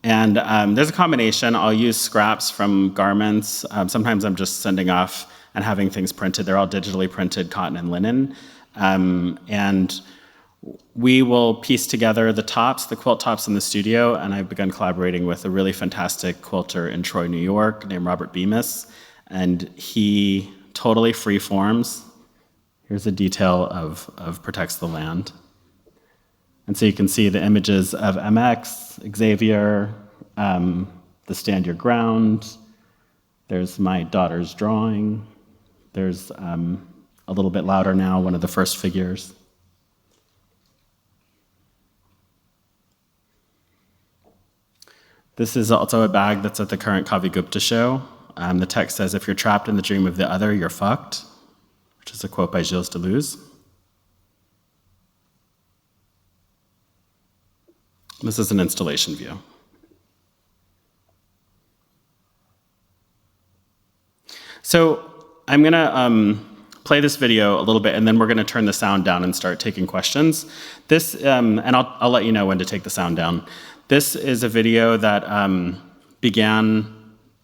And there's a combination. I'll use scraps from garments. Sometimes I'm just sending off and having things printed. They're all digitally printed cotton and linen. And we will piece together the tops, the quilt tops in the studio, and I've begun collaborating with a really fantastic quilter in Troy, New York, named Robert Bemis, and he totally free forms. Here's a detail of Protects the Land. And so you can see the images of MX, Xavier, the Stand Your Ground. There's my daughter's drawing. There's a little bit louder now, one of the first figures. This is also a bag that's at the current Kavi Gupta show. The text says, if you're trapped in the dream of the other, you're fucked, which is a quote by Gilles Deleuze. This is an installation view. So I'm gonna play this video a little bit, and then we're gonna turn the sound down and start taking questions. This, and I'll let you know when to take the sound down. This is a video that began,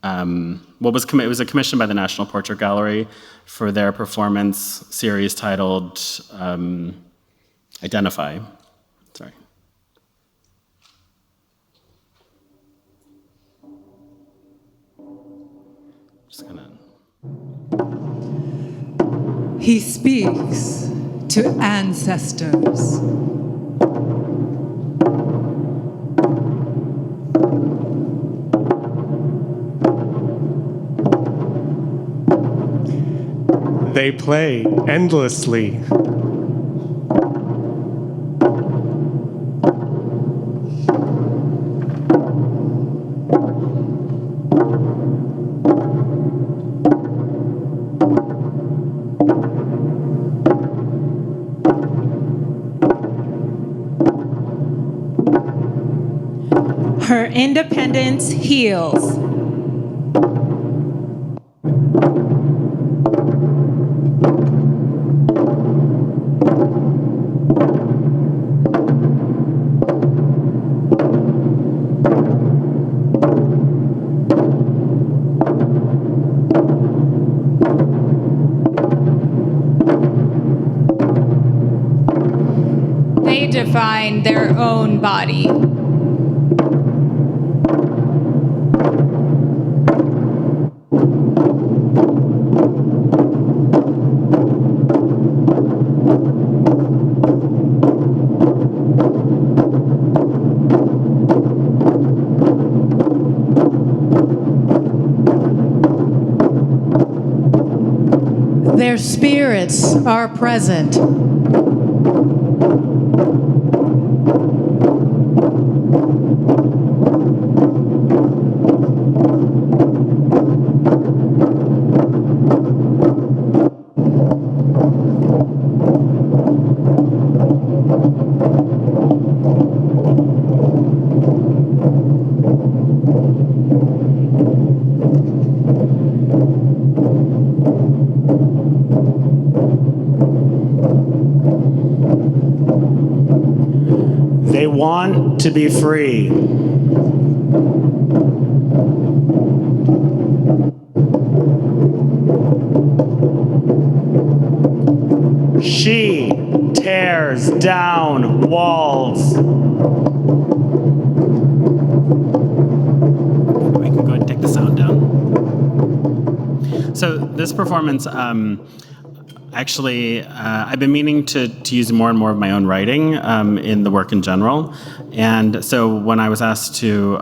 it was a commission by the National Portrait Gallery for their performance series titled Identify. Sorry. Just gonna. He speaks to ancestors. They play endlessly. Her independence heals. They define their own body. Their spirits are present. They want to be free. She tears down walls. We can go ahead and take the sound down. So this performance, Actually, I've been meaning to use more and more of my own writing in the work in general. And so when I was asked to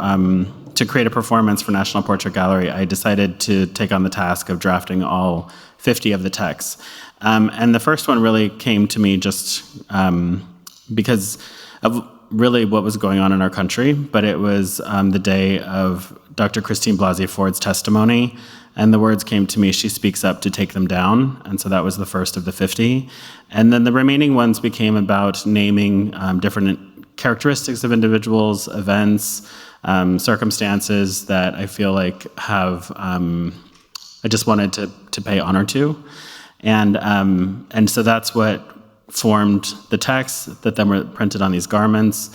create a performance for National Portrait Gallery, I decided to take on the task of drafting all 50 of the texts. And the first one really came to me just because of really what was going on in our country, but it was the day of Dr. Christine Blasey Ford's testimony, and the words came to me, "She speaks up to take them down," and so that was the first of the 50. And then the remaining ones became about naming different characteristics of individuals, events, circumstances that I feel like have, I just wanted to pay honor to. And so that's what formed the texts that then were printed on these garments.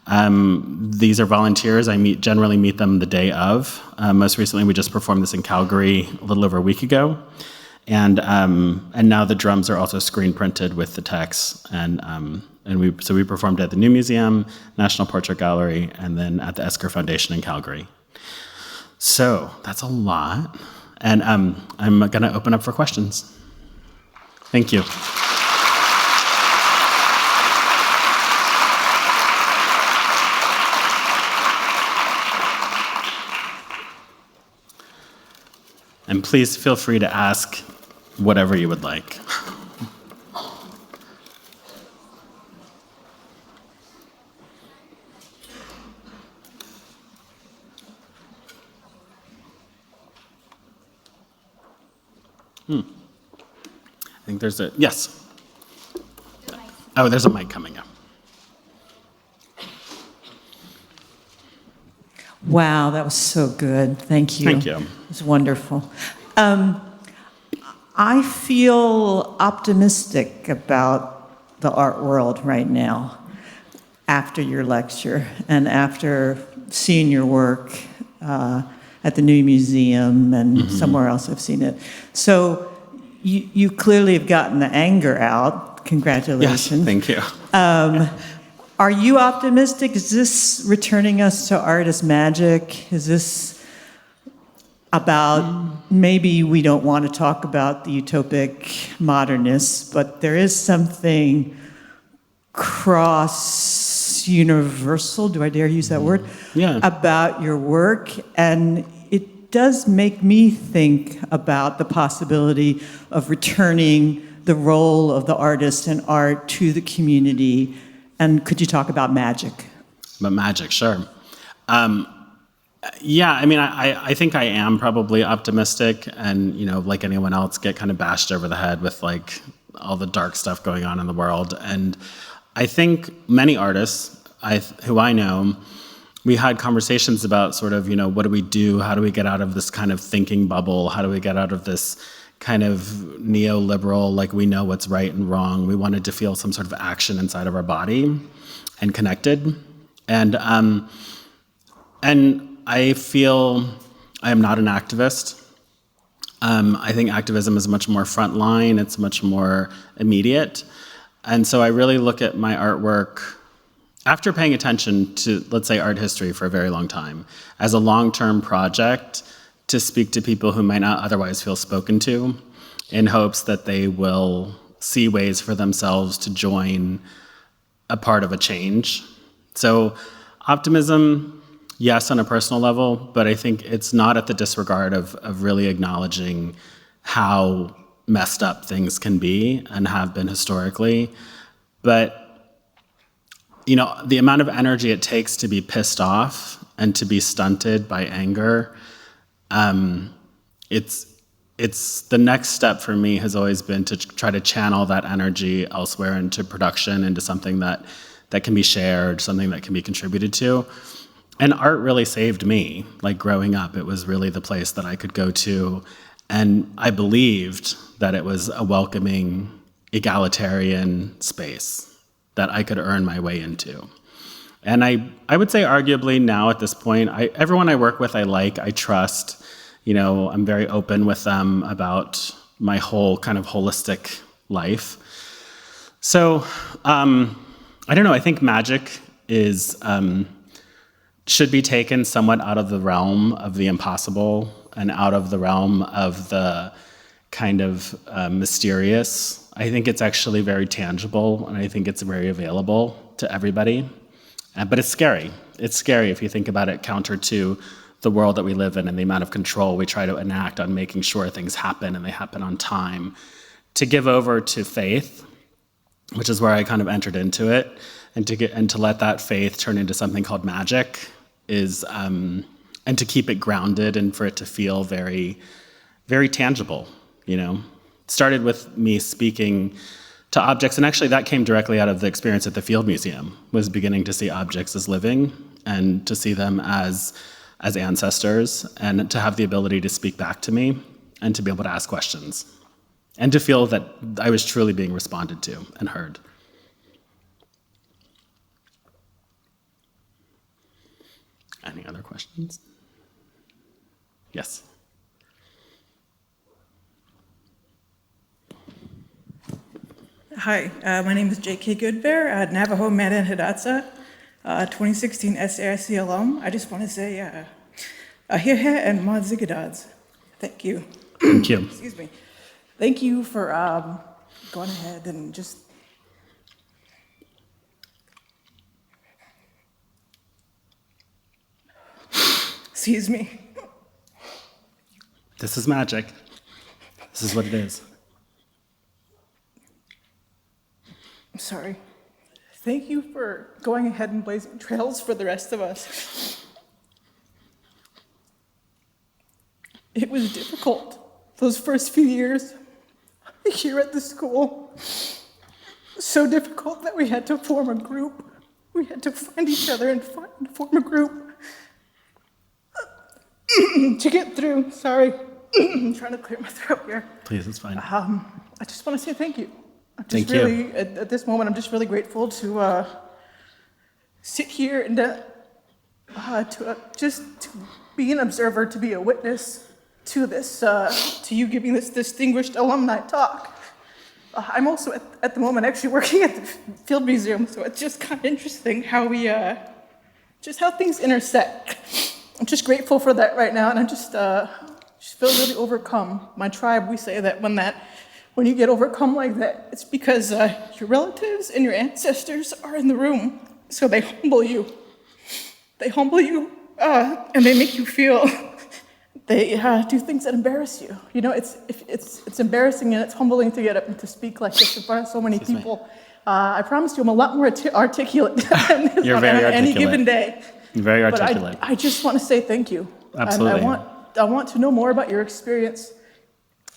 These are volunteers. I generally meet them the day of. Most recently, we just performed this in Calgary a little over a week ago. And now the drums are also screen printed with the texts. And we performed at the New Museum, National Portrait Gallery, and then at the Esker Foundation in Calgary. So that's a lot. And I'm going to open up for questions. Thank you. And please feel free to ask whatever you would like. I think there's a, yes. Oh, there's a mic coming up. Wow, that was so good. Thank you. Thank you. It was wonderful. I feel optimistic about the art world right now after your lecture and after seeing your work at the New Museum and somewhere else I've seen it. So you clearly have gotten the anger out. Congratulations. Yes, thank you. Are you optimistic? Is this returning us to art as magic? Is this about, maybe we don't want to talk about the utopic modernists, but there is something cross-universal, do I dare use that word? Yeah. About your work, and it does make me think about the possibility of returning the role of the artist and art to the community. And could you talk about magic? About magic, sure. Yeah, I mean, I think I am probably optimistic, and like anyone else, get kind of bashed over the head with like all the dark stuff going on in the world. And I think many artists who I know, we had conversations about sort of what do we do? How do we get out of this kind of thinking bubble? How do we get out of this kind of neoliberal, like we know what's right and wrong? We wanted to feel some sort of action inside of our body and connected. And I feel I am not an activist. I think activism is much more frontline, it's much more immediate. And so I really look at my artwork, after paying attention to, let's say, art history for a very long time, as a long-term project to speak to people who might not otherwise feel spoken to, in hopes that they will see ways for themselves to join a part of a change. So optimism, yes, on a personal level, but I think it's not at the disregard of really acknowledging how messed up things can be and have been historically. But the amount of energy it takes to be pissed off and to be stunted by anger, it's the next step for me has always been to try to channel that energy elsewhere into production, into something that can be shared, something that can be contributed to. And art really saved me. Like growing up, it was really the place that I could go to, and I believed that it was a welcoming, egalitarian space that I could earn my way into. And I would say arguably now at this point, everyone I work with I trust. I'm very open with them about my whole kind of holistic life. So I don't know, I think magic should be taken somewhat out of the realm of the impossible and out of the realm of the kind of mysterious. I think it's actually very tangible, and I think it's very available to everybody. But it's scary. It's scary if you think about it counter to the world that we live in and the amount of control we try to enact on making sure things happen and they happen on time. To give over to faith, which is where I kind of entered into it, and to let that faith turn into something called magic is, and to keep it grounded and for it to feel very, very tangible, you know. It started with me speaking to objects, and actually that came directly out of the experience at the Field Museum, was beginning to see objects as living and to see them as ancestors, and to have the ability to speak back to me and to be able to ask questions and to feel that I was truly being responded to and heard. Any other questions? Yes. Hi, my name is J.K. Goodbear, Navajo Mandan Hidatsa, 2016 SAIC alum. I just want to say, Ahihe and Mod Zigadads. Thank you. Thank you. Excuse me. Thank you for going ahead and just excuse me. This is magic. This is what it is. I'm sorry. Thank you for going ahead and blazing trails for the rest of us. It was difficult, those first few years here at the school. So difficult that we had to form a group. We had to find each other and form a group to get through. Sorry, I'm trying to clear my throat here. Please, it's fine. I just want to say thank you. Thank you. Really, at this moment, I'm just really grateful to sit here and to be an observer, to be a witness to this, to you giving this distinguished alumni talk. I'm also at the moment actually working at the Field Museum, so it's just kind of interesting how we, just how things intersect. I'm just grateful for that right now, and I'm just feel really overcome. My tribe, we say that when you get overcome like that, it's because your relatives and your ancestors are in the room, so they humble you. They humble you, and they make you feel. They do things that embarrass you. You know, it's embarrassing and it's humbling to get up and to speak like this in front of so many people. I promise you, I'm a lot more articulate than You're very on any articulate. given day. You're very But articulate. I just want to say thank you. Absolutely. And I want to know more about your experience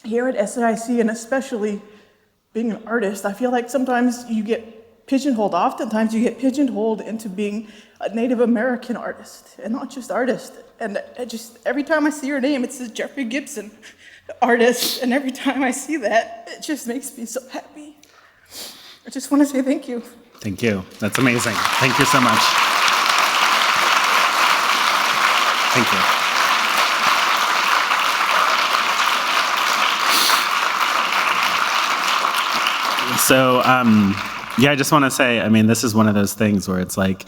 here at SAIC, and especially being an artist. I feel like sometimes you get pigeonholed, oftentimes you get pigeonholed into being a Native American artist, and not just artist. And every time I see your name, it says Jeffrey Gibson, artist, and every time I see that, it just makes me so happy. I just want to say thank you. Thank you. That's amazing. Thank you so much. Thank you. So, yeah, I just want to say, I mean, this is one of those things where it's like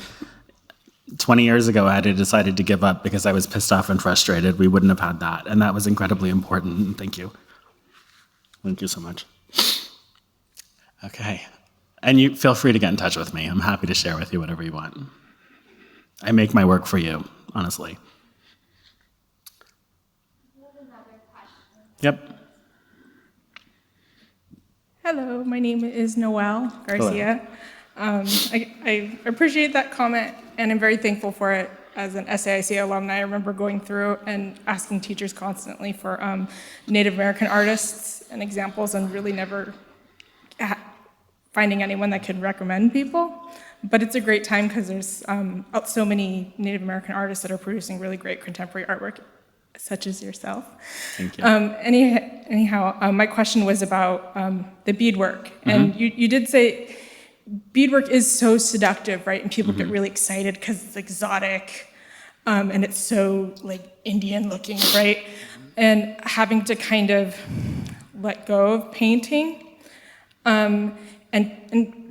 20 years ago, I had decided to give up because I was pissed off and frustrated. We wouldn't have had that. And that was incredibly important. Thank you. Thank you so much. Okay. And you feel free to get in touch with me. I'm happy to share with you whatever you want. I make my work for you, honestly. Yep. Hello, my name is Noelle Garcia. I appreciate that comment, and I'm very thankful for it. As an SAIC alumni, I remember going through and asking teachers constantly for Native American artists and examples, and really never finding anyone that could recommend people. But it's a great time because there's so many Native American artists that are producing really great contemporary artwork, such as yourself. Thank you. Anyhow, my question was about the beadwork. And you did say beadwork is so seductive, right? And people get really excited because it's exotic and it's so like Indian looking, right? And having to kind of let go of painting. And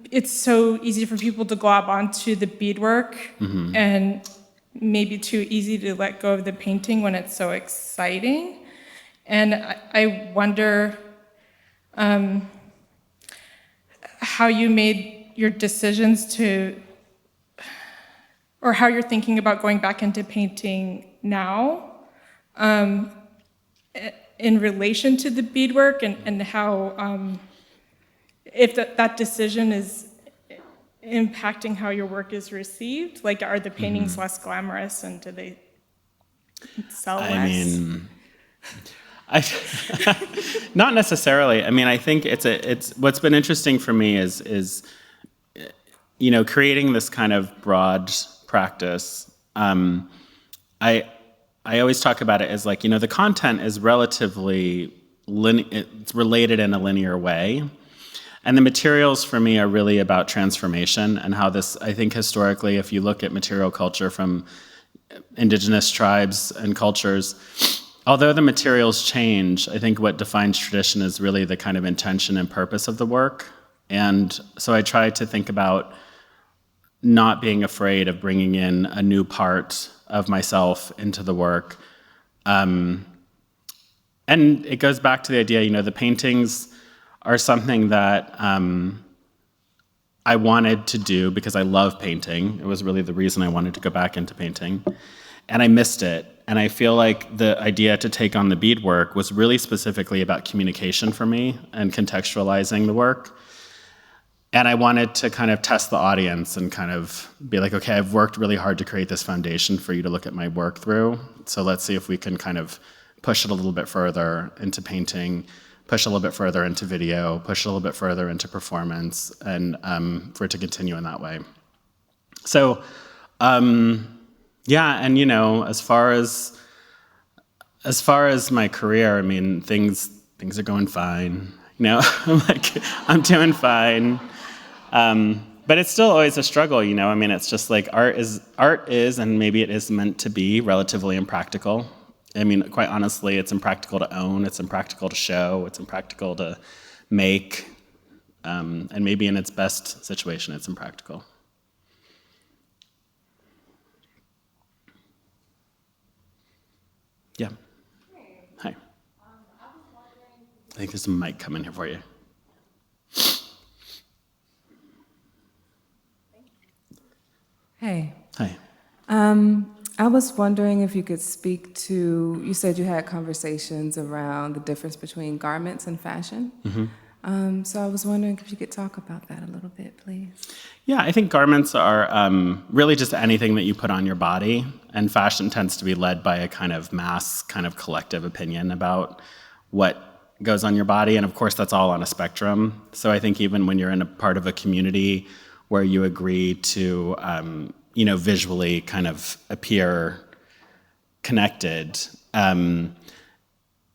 it's so easy for people to glob onto the beadwork and maybe too easy to let go of the painting when it's so exciting. And I wonder, how you made your decisions to, or how you're thinking about going back into painting now, in relation to the beadwork, and how, if that decision is impacting how your work is received? Like, are the paintings less glamorous, and do they sell less? I mean, not necessarily. I mean, I think it's what's been interesting for me is creating this kind of broad practice. I always talk about it as like, the content is relatively it's related in a linear way. And the materials for me are really about transformation, and how this, I think historically, if you look at material culture from Indigenous tribes and cultures, although the materials change, I think what defines tradition is really the kind of intention and purpose of the work. And so I try to think about not being afraid of bringing in a new part of myself into the work. And it goes back to the idea, the paintings are something that I wanted to do because I love painting. It was really the reason I wanted to go back into painting. And I missed it. And I feel like the idea to take on the beadwork was really specifically about communication for me and contextualizing the work. And I wanted to kind of test the audience and kind of be like, okay, I've worked really hard to create this foundation for you to look at my work through. So let's see if we can kind of push it a little bit further into painting, push a little bit further into video, push a little bit further into performance, and for it to continue in that way. So, yeah, and as far as my career, I mean, things are going fine. I'm doing fine. But it's still always a struggle, I mean, it's just like art is, and maybe it is meant to be, relatively impractical. I mean, quite honestly, it's impractical to own, it's impractical to show, it's impractical to make, and maybe in its best situation, it's impractical. Yeah. Hi. I think there's a mic coming here for you. Hey. Hi. I was wondering if you could speak to, you said you had conversations around the difference between garments and fashion. Mm-hmm. So I was wondering if you could talk about that a little bit, please. Yeah, I think garments are really just anything that you put on your body, and fashion tends to be led by a kind of mass, kind of collective opinion about what goes on your body, and of course that's all on a spectrum. So I think even when you're in a part of a community where you agree to visually kind of appear connected,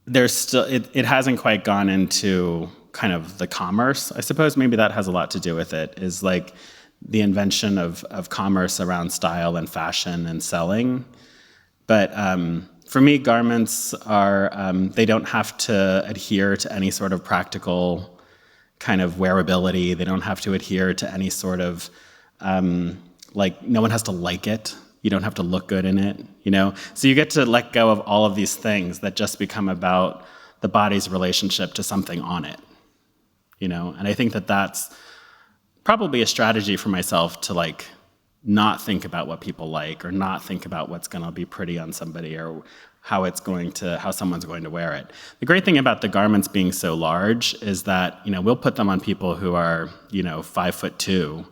there's still, it hasn't quite gone into kind of the commerce. I suppose maybe that has a lot to do with it, is like the invention of commerce around style and fashion and selling. But for me, garments are, they don't have to adhere to any sort of practical kind of wearability. They don't have to adhere to any sort of, no one has to like it. You don't have to look good in it, So you get to let go of all of these things that just become about the body's relationship to something on it, And I think that that's probably a strategy for myself to not think about what people like, or not think about what's going to be pretty on somebody, or how someone's going to wear it. The great thing about the garments being so large is that, we'll put them on people who are, 5'2"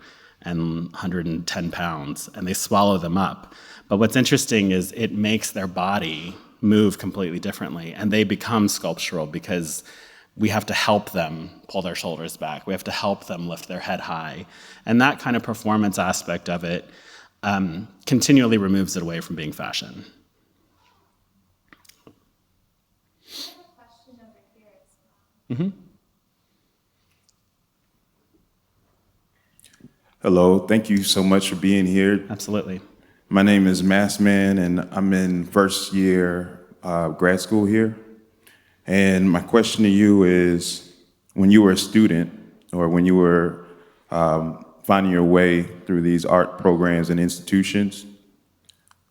and 110 pounds, and they swallow them up. But what's interesting is it makes their body move completely differently, and they become sculptural because we have to help them pull their shoulders back. We have to help them lift their head high. And that kind of performance aspect of it continually removes it away from being fashion. I have a question over here as well. Mm-hmm. Hello, thank you so much for being here. Absolutely. My name is Massman, and I'm in first year grad school here. And my question to you is, when you were a student, or when you were finding your way through these art programs and institutions,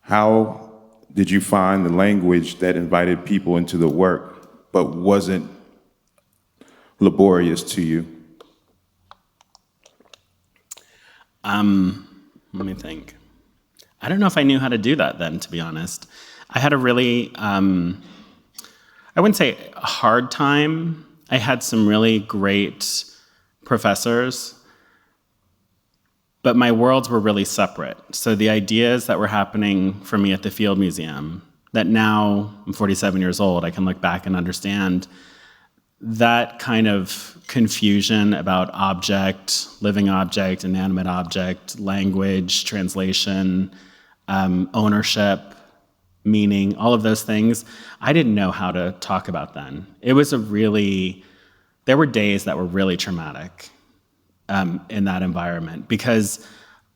how did you find the language that invited people into the work but wasn't laborious to you? Let me think. I don't know if I knew how to do that then, to be honest. I had a really, I wouldn't say a hard time. I had some really great professors, but my worlds were really separate. So the ideas that were happening for me at the Field Museum, that now I'm 47 years old, I can look back and understand that kind of confusion about object, living object, inanimate object, language, translation, ownership, meaning, all of those things, I didn't know how to talk about then. It was there were days that were really traumatic in that environment because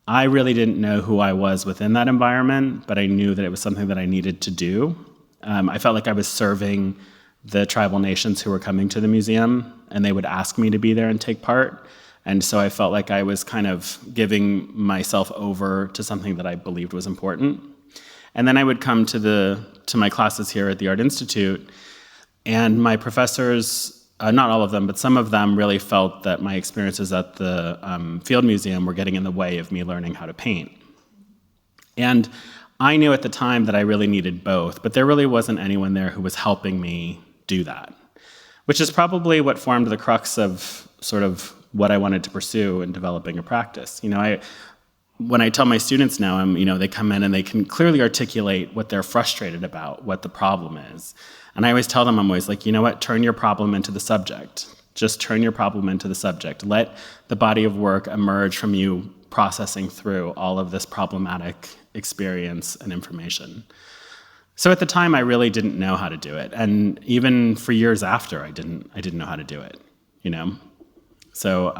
I really didn't know who I was within that environment, but I knew that it was something that I needed to do. I felt like I was serving the tribal nations who were coming to the museum, and they would ask me to be there and take part. And so I felt like I was kind of giving myself over to something that I believed was important. And then I would come to my classes here at the Art Institute, and my professors, not all of them, but some of them really felt that my experiences at the Field Museum were getting in the way of me learning how to paint. And I knew at the time that I really needed both, but there really wasn't anyone there who was helping me do that, which is probably what formed the crux of sort of what I wanted to pursue in developing a practice. When I tell my students now, they come in and they can clearly articulate what they're frustrated about, what the problem is. And I always tell them, I'm always like, you know what, turn your problem into the subject. Just turn your problem into the subject. Let the body of work emerge from you processing through all of this problematic experience and information. So at the time, I really didn't know how to do it. And even for years after, I didn't know how to do it, So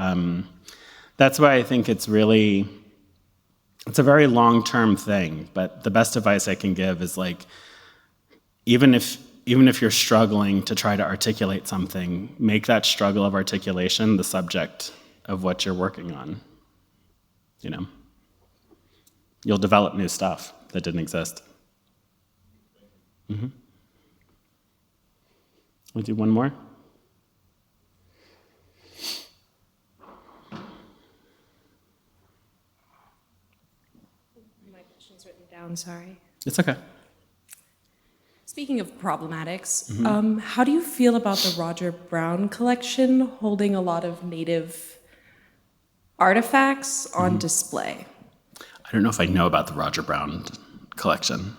that's why I think it's a very long-term thing, but the best advice I can give is like, even if you're struggling to try to articulate something, make that struggle of articulation the subject of what you're working on. You'll develop new stuff that didn't exist. Mm-hmm. We'll do one more. My question's written down, sorry. It's okay. Speaking of problematics, Mm-hmm. how do you feel about the Roger Brown collection holding a lot of Native artifacts on display? I don't know if I know about the Roger Brown collection.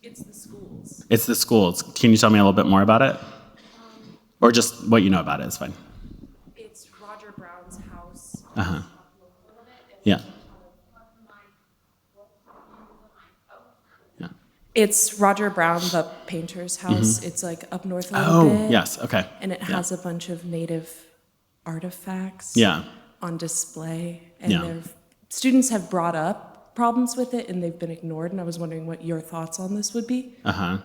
It's the schools. It's the schools. Can you tell me a little bit more about it? Or just what you know about it is fine. It's Roger Brown's house. Uh-huh. Yeah. Yeah. It's Roger Brown, the painter's house. It's like up north a little Oh, bit. yes, okay. And it Yeah. has a bunch of Native artifacts Yeah. on display. And Yeah. students have brought up problems with it and they've been ignored. And I was wondering what your thoughts on this would be. Uh-huh.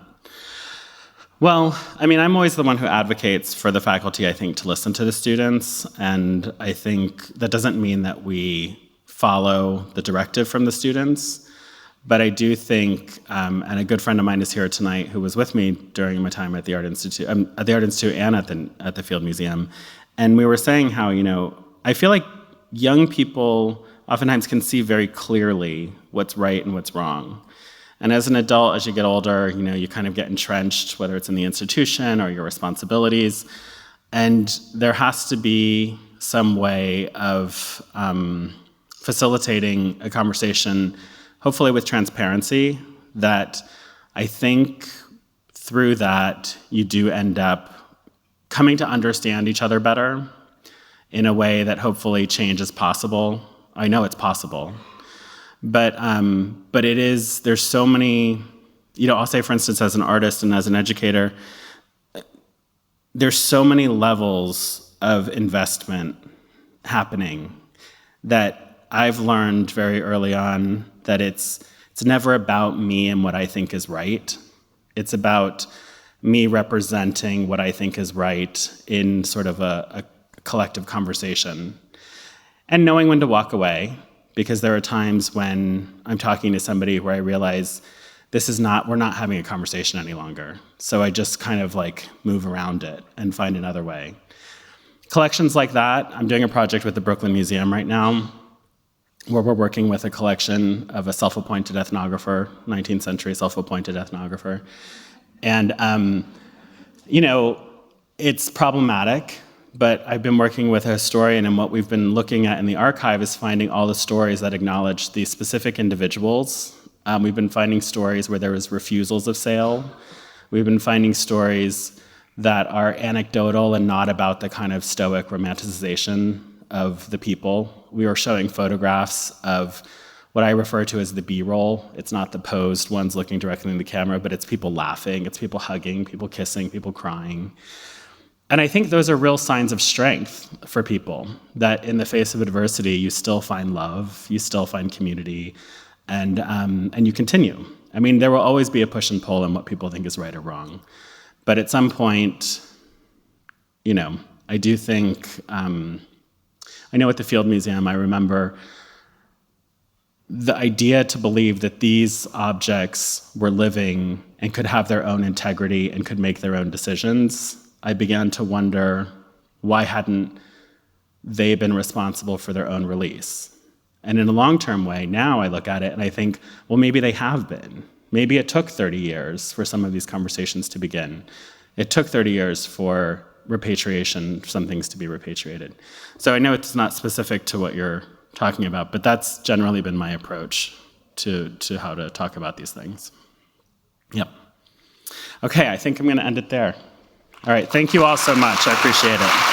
Well, I'm always the one who advocates for the faculty, I think, to listen to the students. And I think that doesn't mean that we follow the directive from the students. But I do think, and a good friend of mine is here tonight who was with me during my time at the Art Institute, and at the Field Museum. And we were saying how, I feel like young people oftentimes can see very clearly what's right and what's wrong. And as an adult, as you get older, you kind of get entrenched, whether it's in the institution or your responsibilities. And there has to be some way of facilitating a conversation, hopefully with transparency, that I think through that you do end up coming to understand each other better in a way that hopefully change is possible. I know it's possible. But there's so many, I'll say, for instance, as an artist and as an educator, there's so many levels of investment happening that I've learned very early on that it's never about me and what I think is right. It's about me representing what I think is right in sort of a collective conversation. And knowing when to walk away, because there are times when I'm talking to somebody where I realize we're not having a conversation any longer. So I just kind of like move around it and find another way. Collections like that, I'm doing a project with the Brooklyn Museum right now, where we're working with a collection of a self-appointed ethnographer, 19th century self-appointed ethnographer. And, it's problematic, but I've been working with a historian, and what we've been looking at in the archive is finding all the stories that acknowledge these specific individuals. We've been finding stories where there was refusals of sale. We've been finding stories that are anecdotal and not about the kind of stoic romanticization of the people. We were showing photographs of what I refer to as the B-roll. It's not the posed ones looking directly in the camera, but it's people laughing, it's people hugging, people kissing, people crying. And I think those are real signs of strength for people, that in the face of adversity, you still find love, you still find community, and you continue. I mean, there will always be a push and pull in what people think is right or wrong. But at some point, I do think, I know at the Field Museum, I remember the idea to believe that these objects were living and could have their own integrity and could make their own decisions. I began to wonder, why hadn't they been responsible for their own release? And in a long-term way, now I look at it and I think, well, maybe they have been. Maybe it took 30 years for some of these conversations to begin. It took 30 years for repatriation, some things to be repatriated. So I know it's not specific to what you're talking about, but that's generally been my approach to how to talk about these things. Yep. Okay, I think I'm going to end it there. All right, thank you all so much. I appreciate it.